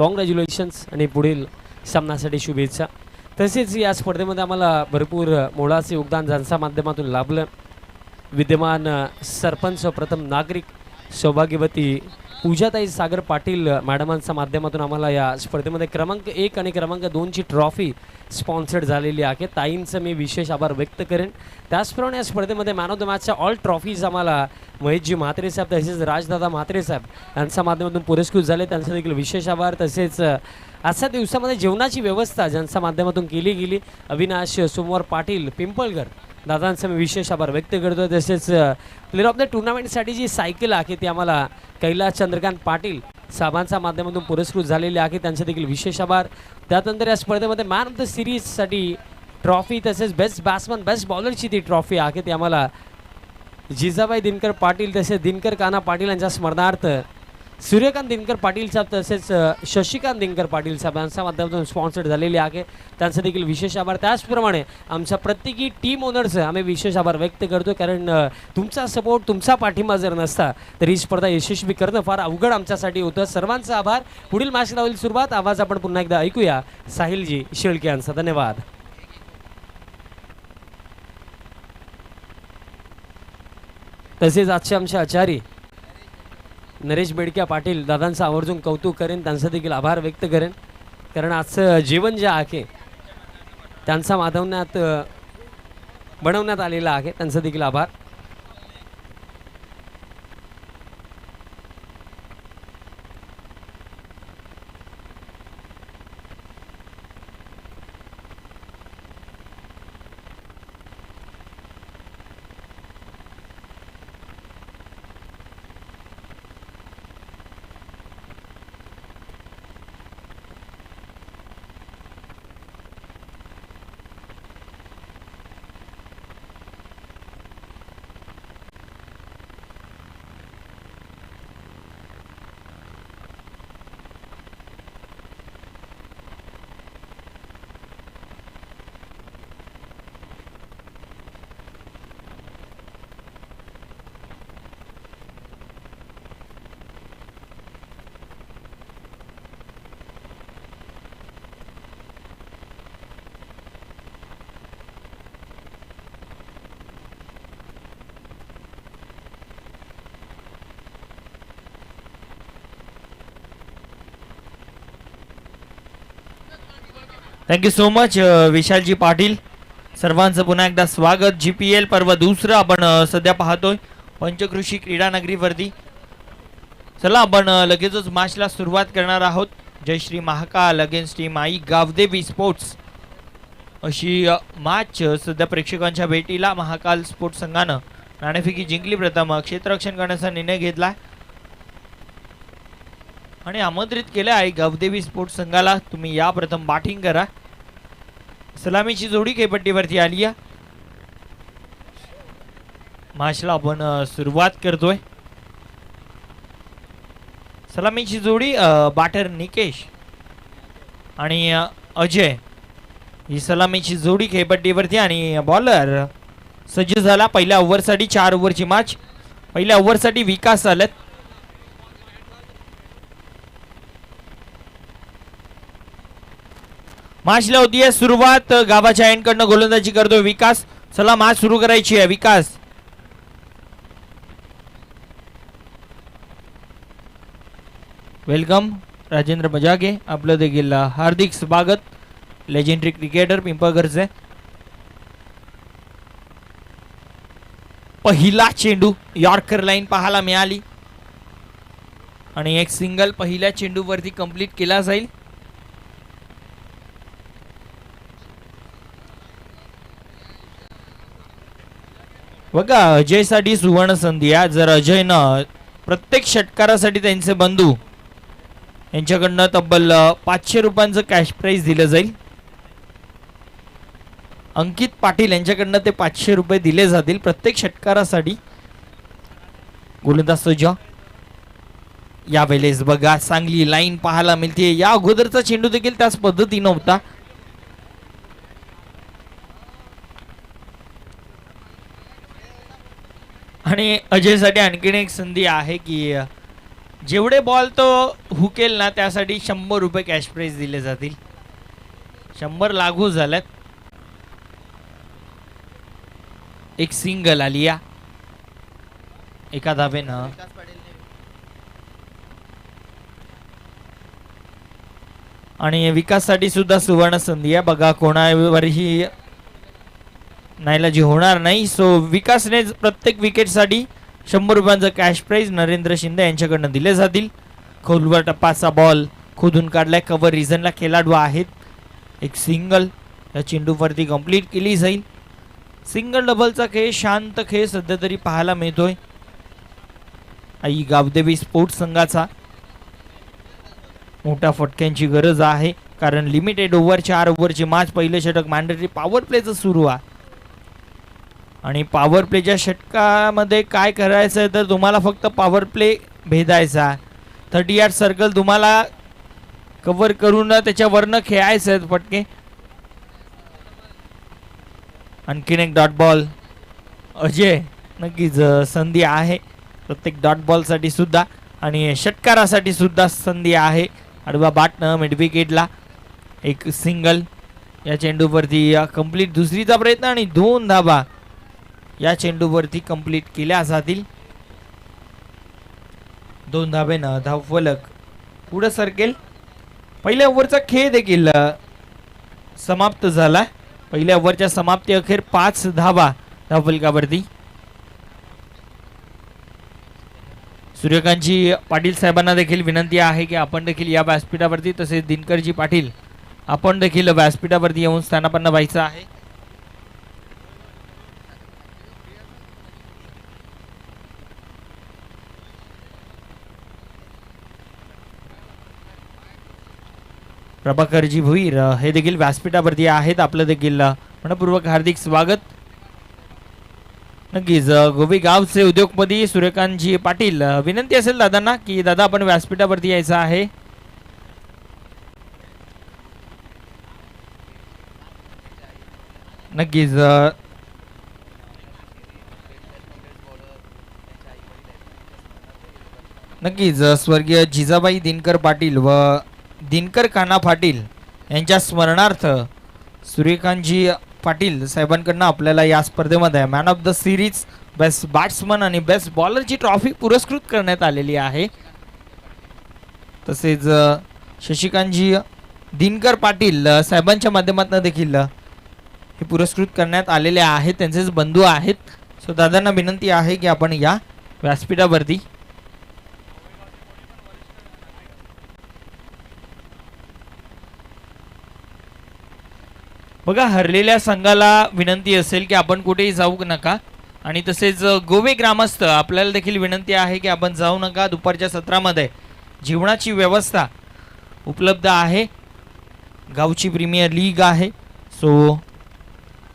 Congratulations आणि पुढील सामन्यासाठी शुभेच्छा. तसेच या स्पर्धेमध्ये आम्हाला भरपूर मोलाचे योगदान ज्यांच्या माध्यमातून लाभलं. विद्यमान सरपंच प्रथम नागरिक सौभाग्यवती पूजाताई सागर पाटील मॅडमांच्या माध्यमातून आम्हाला या स्पर्धेमध्ये क्रमांक 1 आणि क्रमांक 2ची ट्रॉफी स्पॉन्सर्ड झालेली आहे. ताईंचं मी विशेष आभार व्यक्त करेन. त्याचप्रमाणे या स्पर्धेमध्ये मॅन ऑफ द मॅचच्या ऑल ट्रॉफीज आम्हाला महेशजी म्हात्रे साहेब तसेच राजदादा म्हात्रे साहेब यांच्या माध्यमातून पुरस्कृत झाले. त्यांचा देखील विशेष आभार. तसेच आजच्या दिवसामध्ये जेवणाची व्यवस्था ज्यांच्या माध्यमातून केली गेली अविनाश सोमवार पाटील पिंपळगर दादांचा मी विशेष आभार व्यक्त करतो. तसेच प्लेअर ऑफ द टुर्नामेंटसाठी जी सायकल आहे ती आम्हाला कैलास चंद्रकांत पाटील साहेबांच्या माध्यमातून पुरस्कृत झालेले आहे. त्यांचे देखील विशेष आभार. त्यानंतर या स्पर्धेमध्ये मॅन ऑफ द सिरीजसाठी ट्रॉफी तसेच बेस्ट बॅट्समन बेस्ट बॉलरची ती ट्रॉफी आहे ती आम्हाला जिजाबाई दिनकर पाटील तसेच दिनकर काना पाटील यांच्या स्मरणार्थ सूर्यकांत दिनकर पाटील साहेब तसेच शशिकांत दिनकर पाटील साहेब यांच्या माध्यमातून स्पॉन्सर्ड झालेले आहे. त्यांचं देखील विशेष आभार. त्याचप्रमाणे आमच्या प्रत्येकी टीम ओनरचं आम्ही विशेष आभार व्यक्त करतो. कारण तुमचा सपोर्ट तुमचा पाठिंबा जर नसता तर ही स्पर्धा यशस्वी करणं फार अवघड आमच्यासाठी होतं. सर्वांचा आभार. पुढील मॅचला होईल सुरुवात. आवाज आपण पुन्हा एकदा ऐकूया साहिलजी शेळके यांचा. धन्यवाद. तसेच आजचे आमचे आचार्य नरेश बेडक्या पाटील दादांचं आवर्जून कौतुक करेन. त्यांचा देखील आभार व्यक्त करेन. कारण आजचं जेवण जे आहे त्यांचा बनवण्यात आलेला आहे. त्यांचा देखील आभार. Thank you so much Vishalji Patil. सर्वांचं पुन्हा एकदा स्वागत. GPL पर्व दुसरं आपण सध्या पाहतोय पंचकृषी क्रीडा नगरीवरती. चला आपण लगेचच मॅचला सुरुवात करणार आहोत. Jayashree Mahakal against team Aai Gavdevi sports अशी मॅच सध्या प्रेक्षकांच्या भेटीला महाकाल स्पोर्ट्स संघानं नाणेफेकी जिंकली. प्रथम क्षेत्ररक्षण करण्याचा निर्णय घेतला आणि आमंत्रित केलं आहे गावदेवी स्पोर्ट्स संघाला, तुम्ही या प्रथम बॅटिंग करा. सलामीची जोडी खेळपट्टीवरती आली आहे. मॅचला आपण सुरुवात करतोय. सलामीची जोडी बॅटर निकेश आणि अजय ही सलामीची जोडी खेळपट्टीवरती आणि बॉलर सज्ज झाला. पहिल्या ओव्हरसाठी 4 ओव्हरची मॅच. पहिल्या ओव्हरसाठी विकास आलेत. मॅचला होतीये सुरुवात. गावाच्या एंडकडनं गोलंदाजी करतोय विकास. चला मॅच सुरू करायची आहे. विकास वेलकम. राजेंद्र मजागे आपलं देखील हार्दिक स्वागत. लेजेंडरी क्रिकेटर पिंपळगरचे. पहिला चेंडू यॉर्कर लाईन पाहायला मिळाली आणि एक सिंगल पहिल्या चेंडूवरती कंप्लीट केला जाईल. बघा अजयसाठी सुवर्ण संधी आहे. जर अजयनं प्रत्येक षटकारासाठी त्यांचे बंधू यांच्याकडनं तब्बल 500 रुपयांचं कॅश प्राइज दिलं जाईल. अंकित पाटील यांच्याकडनं ते 500 रुपये दिले जातील प्रत्येक षटकारासाठी. गोलंदाज सज्जा यावेळेस बघा चांगली लाईन पाहायला मिळते. या अगोदरचा चेंडू देखील त्याच पद्धतीनं होता. आणि अजयसाठी आणखीन एक संधी आहे की जेवढे बॉल तो हुकेल ना त्यासाठी 100 रुपये कॅश प्राइज दिले जातील. 100 लागू झाल्यात. एक सिंगल आली या एका धाबेनं. आणि विकाससाठी सुद्धा सुवर्ण संधी आहे. बघा कोणावरही नाईलाजी होणार नाही. सो विकासने प्रत्येक विकेटसाठी 100 रुपयांचं कॅश प्राइज नरेंद्र शिंदे यांच्याकडनं दिले जातील. खोलवर टप्पाचा बॉल खोदून काढलाय. कव्हर रिझनला खेळाडू आहेत. एक सिंगल या चेंडूवरती कंप्लीट केली जाईल. सिंगल डबलचा खेळ शांत खेळ सध्या तरी पाहायला मिळतोय आई गावदेवी स्पोर्ट्स संघाचा. मोठ्या फटक्यांची गरज आहे कारण लिमिटेड ओव्हर 4 ओव्हरची मॅच. पहिले षटक मॅन्डेटरी पॉवर प्लेचं सुरू आहे आणि पॉवर प्लेच्या षटकामध्ये काय करायचं आहे तर तुम्हाला फक्त पॉवर प्ले भेदायचा. 38 सर्कल तुम्हाला कव्हर करून त्याच्यावरनं खेळायचं आहे फटके. आणखीन एक डॉट बॉल. अजय नक्कीच संधी आहे प्रत्येक डॉट बॉलसाठी सुद्धा आणि षटकारासाठी सुद्धा संधी आहे. आडवा बाटनं मिड विकेटला. एक सिंगल या चेंडूवरती कंप्लीट. दुसरीचा प्रयत्न आणि 2 धाबा या चेंडूवरती कंप्लीट केल्या जातील. 2 धाब्यानं धावफलक पुढे सरकेल. पहिल्या ओव्हरचा खेळ देखील समाप्त झाला. पहिल्या ओव्हरच्या समाप्ती अखेर 5 धाबा धावफलकावरती. सूर्यकांतजी पाटील साहेबांना देखील विनंती आहे की आपण देखील या व्यासपीठावरती तसेच दिनकरजी पाटील आपण देखील व्यासपीठावरती येऊन स्थानापन्न व्हायचं आहे. प्रभाकरजी भुईर हे देखील व्यासपीठावरती आहेत. आपलं देखील मनपूर्वक हार्दिक स्वागत. नक्कीच गोबी गावचे उद्योगपती सूर्यकांतजी पाटील विनंती असेल दादांना की दादा आपण व्यासपीठावरती यायचं आहे. नक्कीच नक्कीच स्वर्गीय जिजाबाई दिनकर पाटील व दिनकर कान्हा पाटील यांच्या स्मरणार्थ सूर्यकांतजी पाटील साहेबांकडनं आपल्याला या स्पर्धेमध्ये man of the series, best batsman आणि बेस्ट बॉलरची ट्रॉफी पुरस्कृत करण्यात आलेली आहे. तसेच शशिकांतजी दिनकर पाटील साहेबांच्या माध्यमातून देखील हे पुरस्कृत करण्यात आलेले आहेत. त्यांचेच बंधू आहेत. सो दादांना विनंती आहे की आपण या व्यासपीठावरती. बघा हरलेल्या संघाला विनंती असेल की आपण कुठेही जाऊ नका आणि तसेच गोवे ग्रामस्थ आपल्याला देखील विनंती आहे की आपण जाऊ नका. दुपारच्या सत्रामध्ये जेवणाची व्यवस्था उपलब्ध आहे. गावची प्रीमियर लीग आहे. सो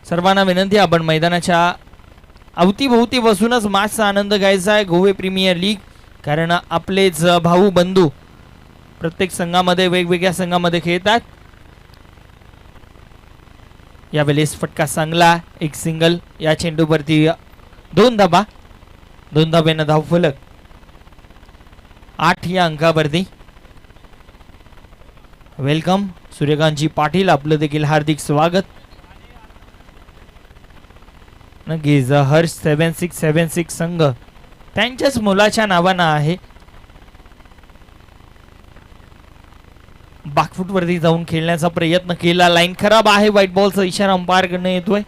सर्वांना विनंती आपण मैदानाच्या अवतीभोवती बसूनच मॅचचा आनंद घ्यायचा आहे. गोवे प्रीमियर लीग कारण आपलेच भाऊ बंधू प्रत्येक संघामध्ये वेगवेगळ्या संघामध्ये खेळतात. यावेळेस फटका चांगला. एक सिंगल या चेंडूवरती 2 धाबा. 2 धाब्यानं धावफलक 8 या अंकावरती. वेलकम सूर्यकांतजी पाटील आपलं देखील हार्दिक स्वागत. नक्कीच हर्ष 7676 संघ त्यांच्याच मुलाच्या नावानं आहे. बॅकफूट वरती जाऊन खेळण्याचा प्रयत्न केला. लाईन खराब आहे. व्हाईट बॉलचा इशारा अंपायर कडनं येतोय.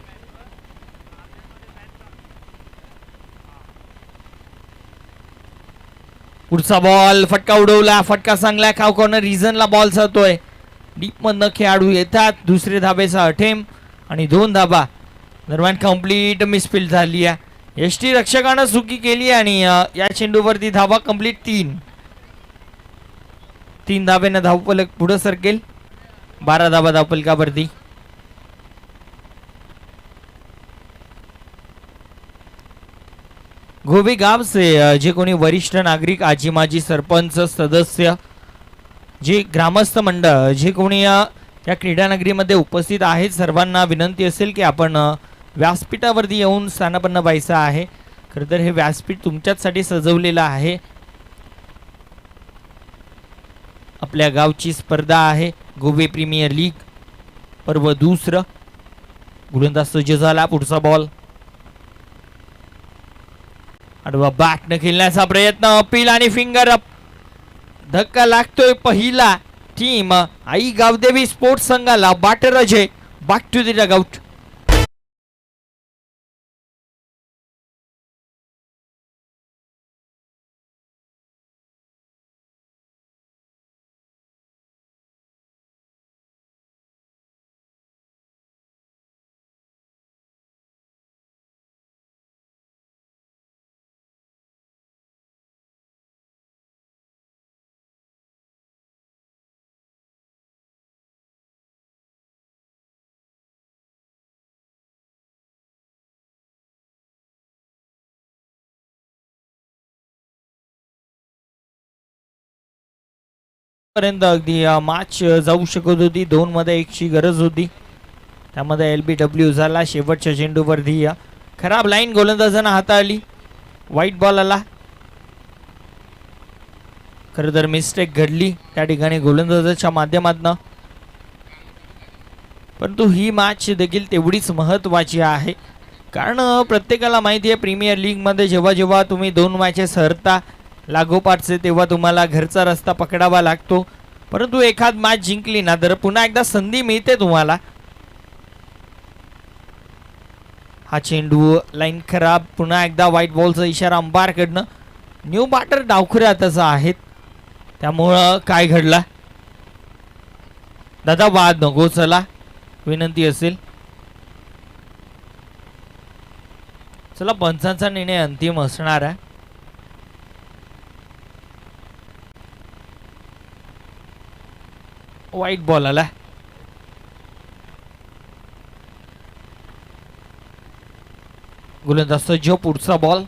पुढचा बॉल फटका उडवला. फटका चांगला. खाव कॉर्नर रिझनला बॉल जातोय. डीप मधनं खेळाडू येतात. दुसरे धाबेचा अटेम्प्ट आणि 2 धाबा दरम्यान कंप्लीट मिसफील्ड झाली आहे. यष्टी रक्षकानं चुकी केली आणि या चेंडूवरती धावा कंप्लीट 3 धाब्यानं धावफलक पुढे सरकेल. 12 धाबा धावफलकावरती. गोवे गावचे जे कोणी वरिष्ठ नागरिक, आजी माजी सरपंच सदस्य, जे ग्रामस्थ मंडळ जे कोणी या क्रीडानगरीमध्ये उपस्थित आहेत सर्वांना विनंती असेल की आपण व्यासपीठावरती येऊन स्थानापन्न व्हायचं आहे. खरं तर हे व्यासपीठ तुमच्याचसाठी सजवलेलं आहे. आपल्या गावची स्पर्धा आहे गोवे प्रीमियर लीग पर्व दुसरं. गोलंदाज सज्ज झाला. पुढचा बॉल आडवा बॅट न खेळण्याचा प्रयत्न. अपील आणि फिंगर अप. धक्का लागतोय पहिला टीम आई गावदेवी स्पोर्ट्स संघाला. Batter Ajay back to the dugout. पर्यंत अगदी मॅच जाऊ शकत होती. 2 मध्ये 1 ची गरज होती. त्यामध्ये LBW झाला. शेवटच्या चेंडूवरती खराब लाईन गोलंदाजांना हाताळली. वाईट बॉल आला. खरं तर मिस्टेक घडली त्या ठिकाणी गोलंदाजाच्या माध्यमातून. परंतु ही मॅच देखील तेवढीच महत्त्वाची आहे. कारण प्रत्येकाला माहिती आहे प्रीमियर लीगमध्ये जेव्हा जेव्हा तुम्ही 2 मॅचेस हरता लागोपाठचे तेव्हा तुम्हाला घरचा रस्ता पकडावा लागतो. परंतु एखाद मॅच जिंकली ना तर पुन्हा एकदा संधी मिळते तुम्हाला. हा चेंडू लाईन खराब. पुन्हा एकदा व्हाईट बॉलचा इशारा अंपायरकडनं. न्यू बॅटर डावखुऱ्यातच आहेत त्यामुळं काय घडला दादा वाद नको चला विनंती असेल. चला पंचांचा निर्णय अंतिम असणार आहे. वाईट बॉल आला. गोलंदाज सज्ज. पुढचा बॉल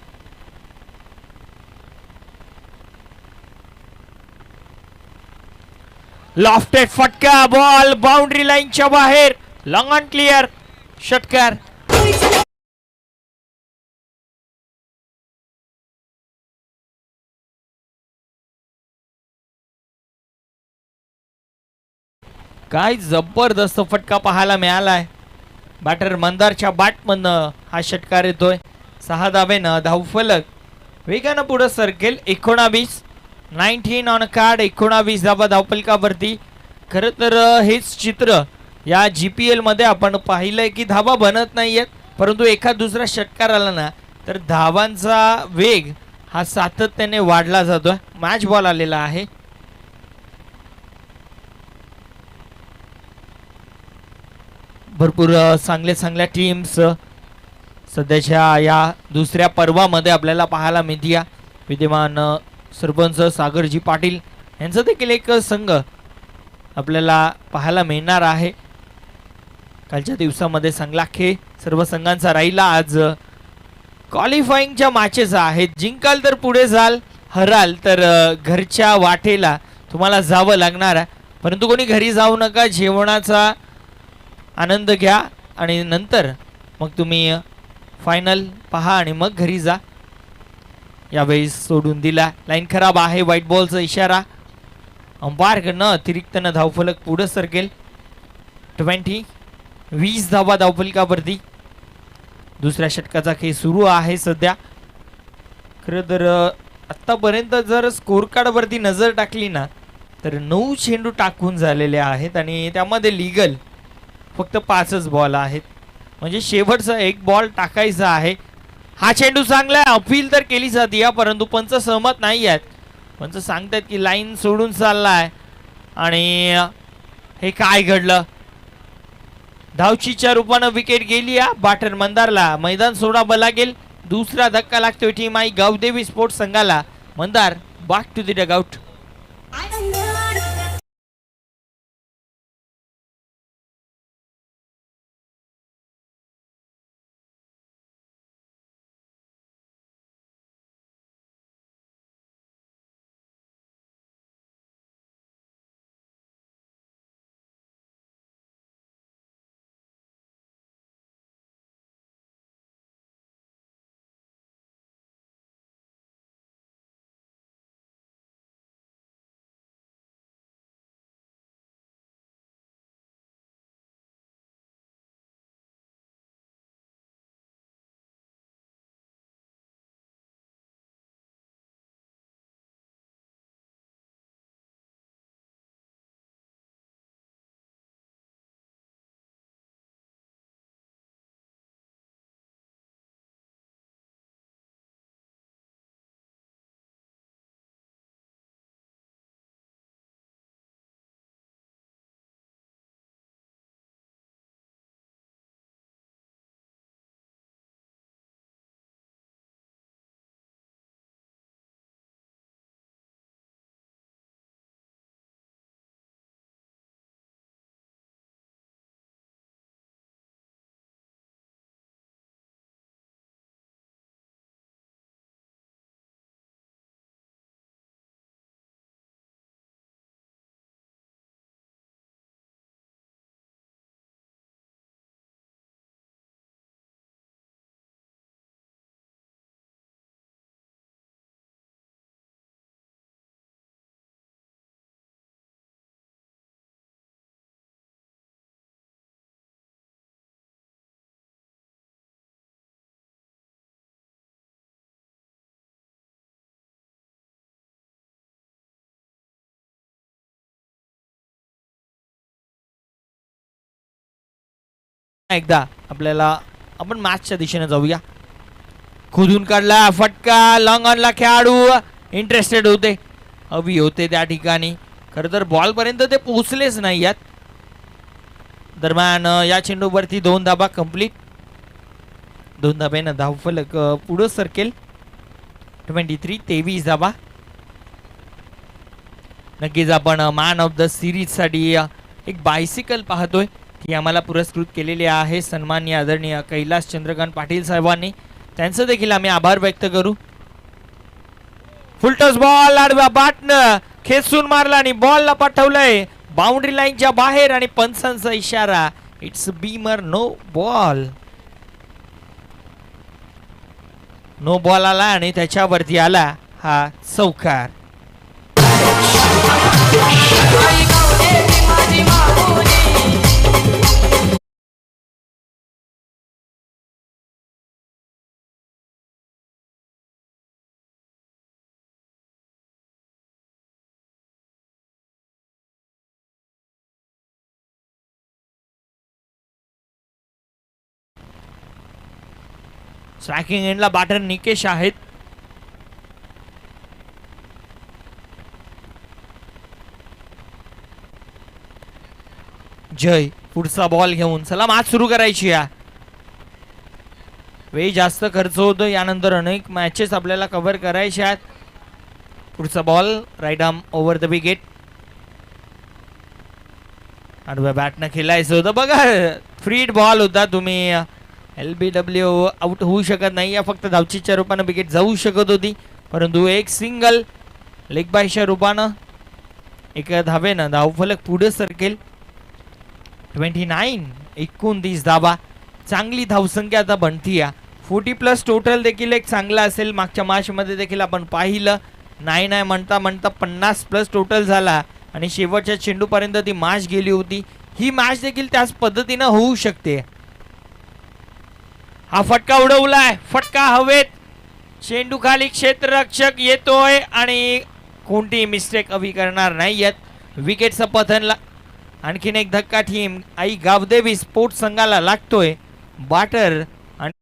लॉफ्टेड फटका. बॉल बाउंड्री लाईनच्या बाहेर. Long on clear. षटकार. काय जबरदस्त फटका पाहायला मिळालाय. बॅटर मंदारच्या बॅटमधनं हा षटकार येतोय. 6 धावेनं धावफलक वेगानं पुढे सरकेल. 19 ऑन कार्ड. 19 धावा धावफलकावरती. खरं तर हेच चित्र या GPL मध्ये आपण पाहिलंय की धावा बनत नाहीयेत परंतु एखाद दुसरा षटकार आला ना तर धावांचा वेग हा सातत्याने वाढला जातोय. मॅच बॉल आलेला आहे. भरपूर चांगल्या टीम्स सध्याच्या या दुसऱ्या पर्वामध्ये आपल्याला पाहायला मिळते. विद्यमान सरपंच सागरजी पाटील यांचा देखील एक संघ आपल्याला पाहायला मिळणार आहे. कालच्या दिवसामध्ये चांगला खेळ सर्व संघांचा राहिला. आज क्वालिफाईंगच्या मॅचेस आहेत. जिंकाल तर पुढे जाल, हराल तर घरच्या वाटेला तुम्हाला जावं लागणार आहे. परंतु कोणी घरी जाऊ नका. जेवणाचा आनंद घ्या आणि नंतर मग तुम्ही फायनल पहा आणि मग घरी जा. यावेळी सोडून दिला. लाईन खराब आहे. व्हाईट बॉलचा इशारा. अंपायरकडनं अतिरिक्तनं धावफलक पुढे सरकेल. 20 धावा धावफलकावरती. दुसऱ्या षटकाचा खेळ सुरू आहे सध्या. खरं तर आत्तापर्यंत जर स्कोर कार्डवरती नजर टाकली ना तर 9 चेंडू टाकून झालेले आहेत आणि त्यामध्ये लीगल फक्त 5च बॉल आहेत. म्हणजे शेवटचा एक बॉल टाकायचा आहे. हा चेंडू चांगला आहे. अपील तर केली जाते परंतु पंच सहमत नाही आहेत. पंच सांगतात की लाईन सोडून चाललाय. आणि हे काय घडलं. धावचीच्या रूपानं विकेट गेली. बॅटर मंदारला मैदान सोडावं लागेल. दुसरा धक्का लागतोय टीम आई गावदेवी स्पोर्ट्स संघाला. Mandar back to the dugout. एकदा आपल्याला आपण मॅचच्या दिशेने जाऊया. खोदून काढला फटका, लॉंग ऑनला खेळाडू इंटरेस्टेड होते, हवी होते त्या ठिकाणी. खरं तर बॉल पर्यंत ते पोहोचलेच नाही यात. दरम्यान या चेंडूवरती 2 धाबा कंप्लीट. 2 धाब्यानं धावफलक पुढं सरकेल. 23 धाबा. नक्कीच आपण मॅन ऑफ द सिरीज साठी एक बायसिकल पाहतोय ती आम्हाला पुरस्कृत केलेली आहे सन्माननीय आदरणीय कैलास चंद्रकांत पाटील साहेबांनी. त्यांचं देखील आम्ही आभार व्यक्त करू. फुलटॉस बॉल आडव्या बॅटनं खेचून मारला आणि बॉलला पाठवलंय बाउंड्री लाईनच्या बाहेर आणि पंचांचा इशारा, it's beamer, no ball. No ball आला आणि त्याच्यावरती आला हा चौकार. स्ट्रायकिंग एंडला बॅटर निकेश आहेत. जय पुढचा बॉल घेऊन चला मॅच सुरू करायची या. वेळ जास्त खर्च होतो, यानंतर अनेक मॅचेस आपल्याला कव्हर करायचे आहेत. पुढचा ball right arm over the wicket. आडव्या बॅटनं खेळायचं होतं बघा, फ्री बॉल होता. तुम्ही LBW आउट होऊ शकत नाही, या फक्त धावचीच्या रूपानं विकेट जाऊ शकत होती, परंतु एक सिंगल लेग बायच्या रूपानं एका धावेनं धावफलक पुढे सरकेल. 29 धावा. चांगली धावसंख्या आता बनती या. 40+ टोटल देखील एक चांगला असेल. मागच्या मॅच मध्ये देखील आपण पाहिलं, नाही म्हणता 50+ टोटल झाला आणि शेवटच्या चेंडूपर्यंत ती मॅच गेली होती. ही मॅच देखील त्याच पद्धतीनं होऊ शकते. हा फटका उडवलाय, फटका हवेत, चेंडू खाली, क्षेत्ररक्षक येतोय आणि कोणती मिस्टेक अभी करणार नाहीयेत. विकेटचं पतन. आणखीन एक धक्का टीम आई गावदेवी स्पोर्ट्स संघाला लागतोय. बॅटर आणि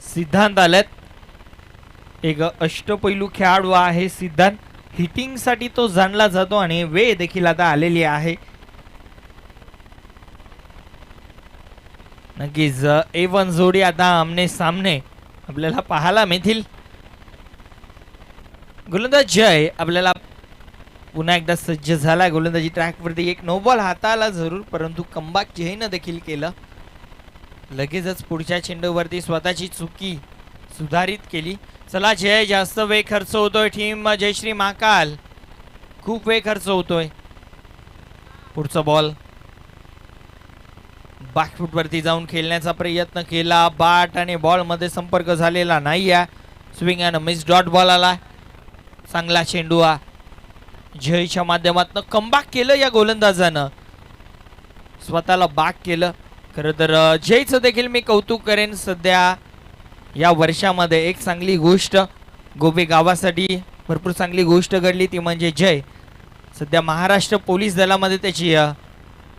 सिद्धांत आलेत. एक अष्टपैलू खेळाडू आहे सिद्धांत. हिटिंग साठी तो जाणला जातो आणि वेळ देखील आता आलेली आहे. नक्कीच A1 जोडी आता आमने सामने आपल्याला पाहायला मिळतील. गोलंदाज जय आपल्याला पुन्हा एकदा सज्ज झाला. गोलंदाजी ट्रॅक वरती एक नो बॉल हाताला जरूर, परंतु कमबॅक जयनं देखील केलं. लगेचच पुढच्या चेंडूवरती स्वतःची चुकी सुधारित केली. चला जय, जास्त वेळ खर्च होतोय टीम जयश्री महाकाल, खूप वेळ खर्च होतोय. पुढचा बॉल बॅकफूट वरती जाऊन खेळण्याचा प्रयत्न केला. बॅट आणि बॉल मध्ये संपर्क झालेला नाही. Swing and miss dot ball आला. चांगला चेंडू जयच्या माध्यमातून कमबॅक केलं या गोलंदाजानं, स्वतःला बॅक केलं. खरं तर जयचं देखील मी कौतुक करेन. सध्या या वर्षामध्ये एक चांगली गोष्ट गोबे गावासाठी भरपूर चांगली गोष्ट घडली, ती म्हणजे जय सध्या महाराष्ट्र पोलीस दलामध्ये त्याची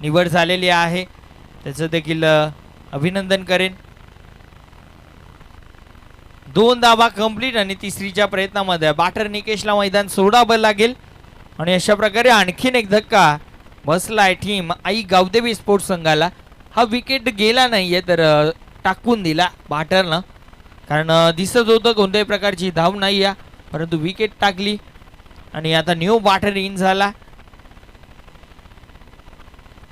निवड झालेली आहे. त्याचं देखील अभिनंदन करेन. 2 धावा कंप्लीट आणि तिसरीच्या प्रयत्नामध्ये बॅटर निकेशला मैदान सोडावं लागेल आणि अशा प्रकारे आणखीन एक धक्का बसलाय टीम आई गावदेवी स्पोर्ट्स संघाला. हा विकेट गेला नाहीये तर टाकून दिला बॅटरनं, कारण दिसत होतं कोणत्याही प्रकारची धाव नाही आहे, परंतु विकेट टाकली आणि आता न्यू बॅटर इन झाला.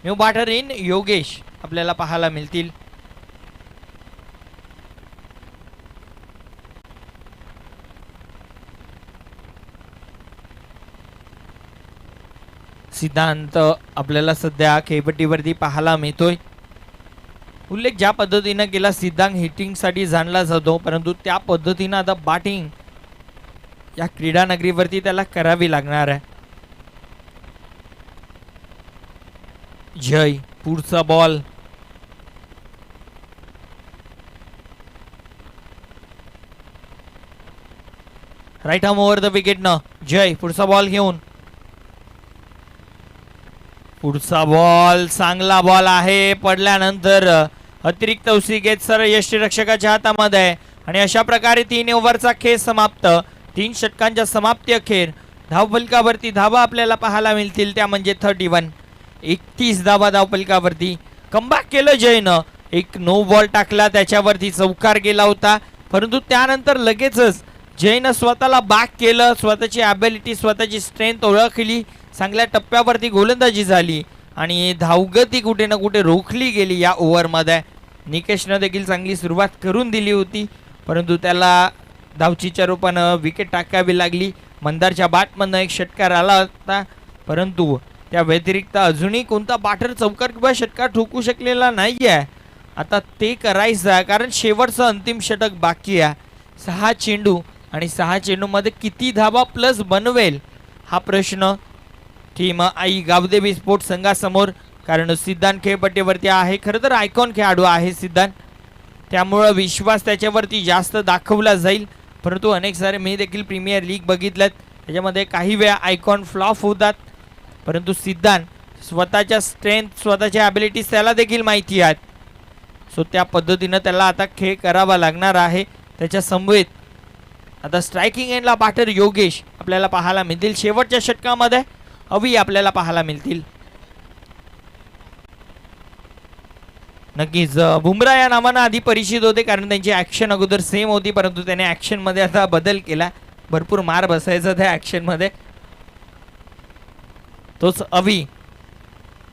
न्यू बॅटर इन योगेश आपल्याला पाहायला मिळतील. सिद्धांत आपल्याला सध्या खेळपट्टीवरती पाहायला मिळतोय. उल्लेख ज्या पद्धतीनं केला सिद्धांत हिटिंगसाठी जाणला जातो, परंतु त्या पद्धतीनं आता बॅटिंग या क्रीडा नगरीवरती त्याला करावी लागणार आहे. जय पुढचा ball right arm over the wicket न जय पुढचा बॉल घेऊन पुढचा बॉल चांगला बॉल आहे. पडल्यानंतर अतिरिक्त उसिकेत सर यष्टीरक्षकाच्या हातामध्ये आहे आणि अशा प्रकारे 3 ओव्हरचा खेळ समाप्त. 3 षटकांच्या समाप्ती अखेर धावफलकावरती धावा आपल्याला पाहायला मिळतील, त्या म्हणजे 31. 31 धावा धावफलकावरती. कमबॅक केलं जयनं. एक नो बॉल टाकला, त्याच्यावरती चौकार गेला होता, परंतु त्यानंतर लगेचच जयनं स्वतःला बॅक केलं. स्वतःची ॲबिलिटी, स्वतःची स्ट्रेंथ ओळखली. चांगल्या टप्प्यावरती गोलंदाजी झाली आणि धावगती कुठे ना कुठे रोखली गेली या ओव्हरमध्ये. निकेशनं देखील चांगली सुरुवात करून दिली होती, परंतु त्याला धावचीच्या रूपानं विकेट टाकावी लागली. मंदारच्या बॅटमधनं एक षटकार आला होता, परंतु त्या व्यतिरिक्त अजूनही कोणता बॅटर चौकार किंवा षटकार ठोकू शकलेला नाही आहे. आता ते करायचं आहे, कारण शेवटचं अंतिम षटक बाकी आहे. 6 चेंडू आणि 6 चेंडूमध्ये किती धावा प्लस बनवेल हा प्रश्न टीम आई गावदेवी स्पोर्ट्स संघासमोर. कारण सिद्धांत खेळपट्टीवरती आहे, खरं तर आयकॉन खेळाडू आहे सिद्धांत, त्यामुळं विश्वास त्याच्यावरती जास्त दाखवला जाईल. परंतु अनेक सारे मी देखील प्रीमियर लीग बघितल्यात, त्याच्यामध्ये काही वेळा आयकॉन फ्लॉप होतात, परंतु सिद्धांत स्वतःच्या स्ट्रेंथ, स्वतःच्या ॲबिलिटीज त्याला देखील माहिती आहेत. सो त्या पद्धतीनं त्याला आता खेळ करावा लागणार आहे. त्याच्या समवेत आता स्ट्रायकिंग एंडला बॅटर योगेश आपल्याला पाहायला मिळतील. शेवटच्या षटकामध्ये अवी आपल्याला पाहायला मिळतील. नक्कीच बुमरा या नावानं आधी परिचित होते, कारण त्यांची ॲक्शन अगोदर सेम होती, परंतु त्याने ॲक्शनमध्ये आता बदल केला. भरपूर मार बसायचा त्या ॲक्शनमध्ये. तोच अवी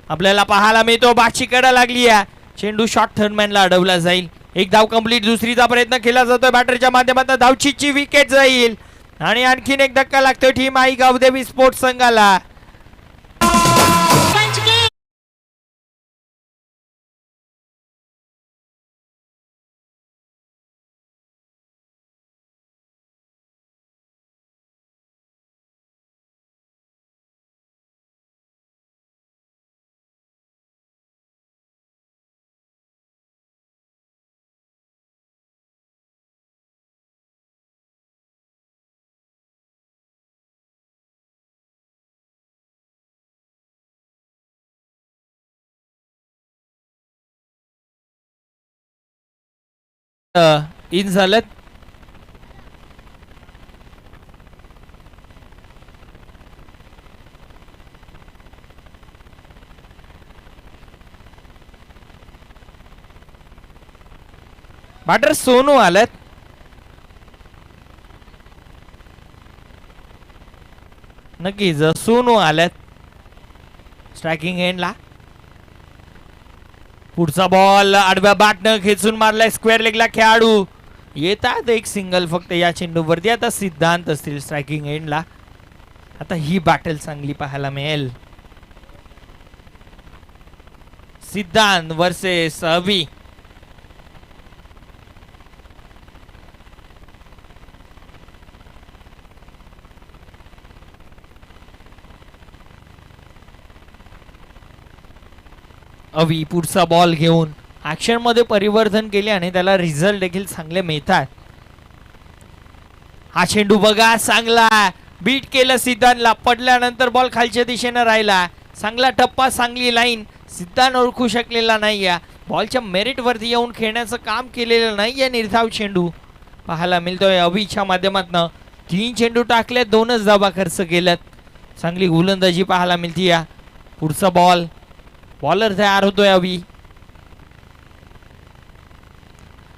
आपल्याला पाहायला मिळतो. बाची कडा लागली आहे. चेंडू शॉर्ट थर्डमॅनला अडवला जाईल. एक धाव कंप्लीट. दुसरीचा प्रयत्न केला जातोय बॅटरच्या माध्यमातून. धावचीची विकेट जाईल आणि आणखीन एक धक्का लागतोय टीम आई गावदेवी स्पोर्ट्स संघाला. इन झालं. बॅटर सोनू आलेत. नक्कीच सोनू आलेत स्ट्रायकिंग एंडला. पुढचा बॉल आडव्या बॅटनं खेचून मारलाय स्क्वेअर लेगला खेळाडू. येतात एक सिंगल फक्त या चेंडूवरती. आता सिद्धांत असतील स्ट्रायकिंग एंडला. आता ही बॅटल चांगली पाहायला मिळेल. सिद्धांत वर्सेस अवी. अवी पुढचा बॉल घेऊन ऍक्शन मध्ये परिवर्तन केले आणि त्याला रिझल्ट देखील चांगले मिळतात. हा चेंडू बघा चांगला बीट केलं सिद्धांतला. पडल्यानंतर बॉल खालच्या दिशेनं राहिला. चांगला टप्पा, चांगली लाईन. सिद्धांत ओळखू शकलेला नाहीये. बॉलच्या मेरिट वरती येऊन खेळण्याचं काम केलेलं नाहीये. निर्धाव चेंडू पाहायला मिळतोय अवीच्या माध्यमातून. 3 चेंडू टाकले, 2च धावा खर्च केल्यात. चांगली गोलंदाजी पाहायला मिळते. या पुढचा बॉल. बॉलर तयार होतोय अवी.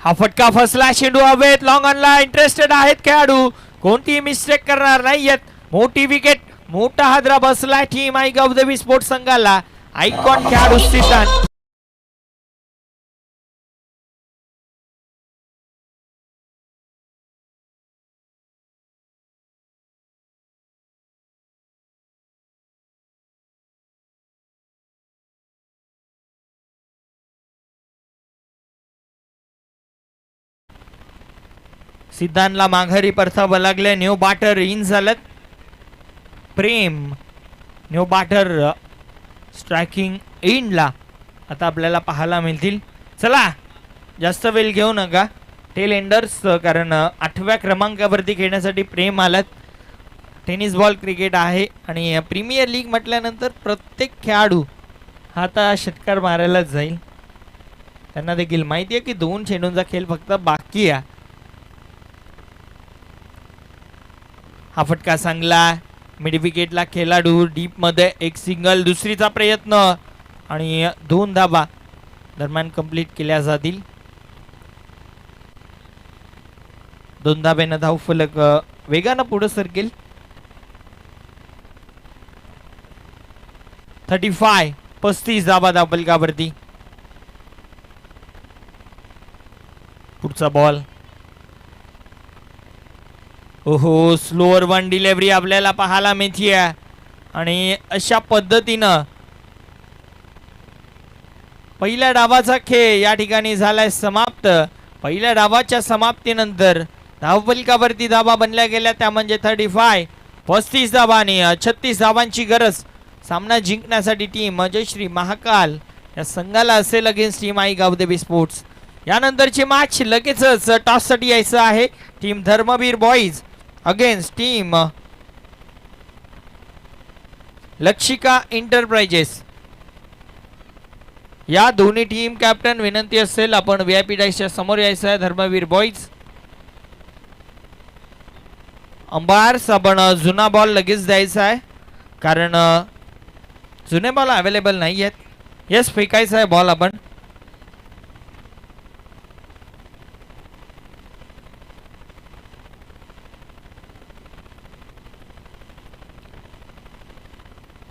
हा फटका फसला. चेंडू हवेत. लॉंग ऑनला इंटरेस्टेड आहेत खेळाडू. कोणतीही मिस्टेक करणार नाहीयेत. मोठी विकेट, मोठा हादरा बसला टीम आई गावदेवी स्पोर्ट्स संघाला. आयकॉन खेळाडू सिद्धांत. सिद्धांतला माघारी परतावं लागलं. न्यू बाटर इन झालं. प्रेम न्यू बाटर स्ट्रायकिंग इनला आता आपल्याला पाहायला मिळतील. चला जास्त वेळ घेऊ नका टेल एंडर्स, कारण 8व्या क्रमांकावरती खेळण्यासाठी प्रेम आलात. टेनिस बॉल क्रिकेट आहे आणि प्रीमियर लीग म्हटल्यानंतर प्रत्येक खेळाडू हा आता षटकार मारायलाच जाईल. त्यांना देखील माहिती आहे की 2 चेंडूंचा खेळ फक्त बाकी आहे. हा फटका चांगला. मिड विकेटला खेळाडू डीप मध्ये एक सिंगल. दुसरीचा प्रयत्न आणि 2 धाबा दरम्यान कंप्लीट केल्या जातील. 2 धाब्यानं धाव फलक वेगानं पुढे सरकेल. 35 धाबा धाव फलकावरती. पुढचा बॉल. ओहो स्लोअर वन डिलिव्हरी आपल्याला पाहायला मिळते आणि अशा पद्धतीनं पहिल्या डावाचा खेळ या ठिकाणी झालाय समाप्त. पहिल्या डावाच्या समाप्तीनंतर धावफलकावरती धावा बनल्या गेल्या त्या म्हणजे 35 धावा आणि 36 धावांची गरज सामना जिंकण्यासाठी टीम जयश्री महाकाल या संघाला असेल against team Aai Gavdevi sports. यानंतरची मॅच लगेचच टॉससाठी यायचं आहे. Team Dharmaveer boys against team Lakshika enterprises. या दोन्ही टीम कॅप्टन विनंती असेल आपण व्हीआयपी डायसच्या समोर यायचं आहे. धर्मवीर बॉईज अंबायर्स आपण जुना बॉल लगेच द्यायचा आहे कारण जुने बॉल अवेलेबल नाही आहेत. येस फेकायचा आहे बॉल आपण.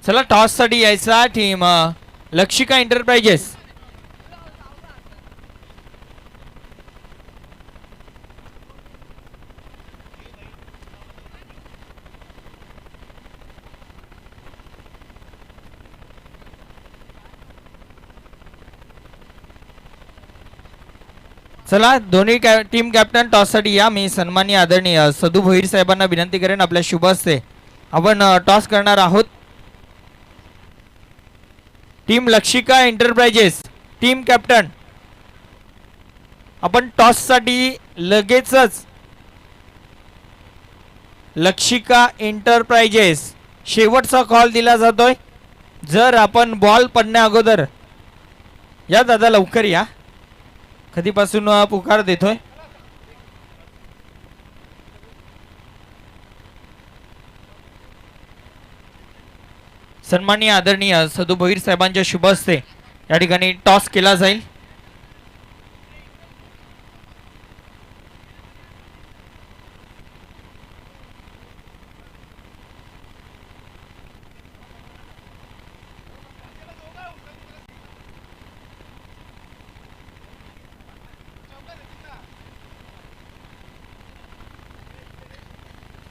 चला टॉस साठी यायचा टीम लक्षिका एंटरप्राइजेस. चला दोन्ही टीम कॅप्टन टॉस साठी या. मी सन्माननीय आदरणीय सदू भोईर साहेबांना विनंती करेन आपल्या शुभ हस्ते आपण टॉस करणार आहोत. Team Lakshika enterprises team captain आपण टॉस साठी लगेचच लक्षिका एंटरप्राइजेस शेवटचा कॉल दिला जातोय. जर आपण बॉल पडण्या अगोदर या दादा लवकर या. कधीपासून पुकार देतोय. सन्माननीय आदरणीय सदू भोईर साहेबांच्या शुभ हस्ते या ठिकाणी टॉस केला जाईल.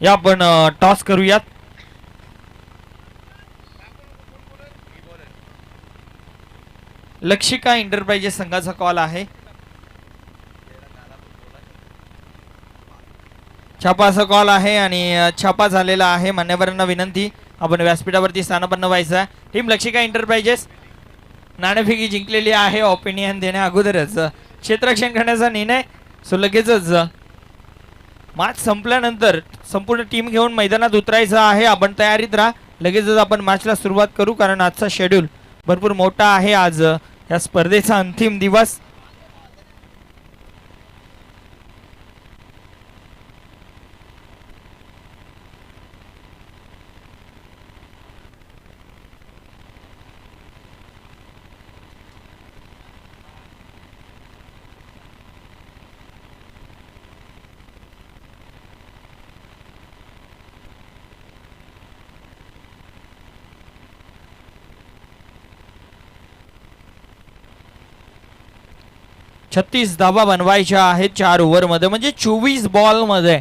या आपण टॉस करूयात. लक्षिका एंटरप्राइजेस संघाचा कॉल आहे. छापाचा कॉल आहे आणि छापा झालेला आहे. मान्यवरांना विनंती आपण व्यासपीठावरती स्थानापन्न व्हायचं आहे. टीम लक्षिका एंटरप्राइजेस नाणेफेकी जिंकलेली आहे. ओपिनियन देण्या अगोदरच क्षेत्ररक्षण करण्याचा निर्णय. सो लगेचच मॅच संपल्यानंतर संपूर्ण टीम घेऊन मैदानात उतरायचं आहे. आपण तयारीत राहा. लगेचच आपण मॅचला सुरुवात करू कारण आजचा शेड्यूल भरपूर मोठा आहे. आज या स्पर्धेचा अंतिम दिवस. छत्तीस धावा बनवायच्या आहेत 4 ओव्हरमध्ये म्हणजे 24 बॉलमध्ये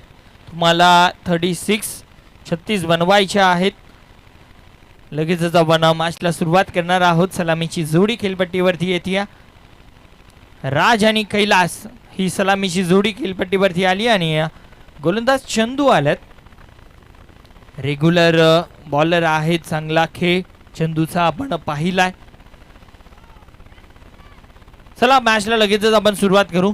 तुम्हाला 36 बनवायच्या आहेत. लगेचच आपण मॅचला सुरुवात करणार आहोत. सलामीची जोडी खेळपट्टीवरती येते. राज आणि कैलास ही सलामीची जोडी खेळपट्टीवरती आली आणि गोलंदाज चंदू आल्यात. रेग्युलर बॉलर आहे, चांगला खेळ चंदूचा आपण पाहिलाय. चला मॅचला लगेचच आपण सुरुवात करू.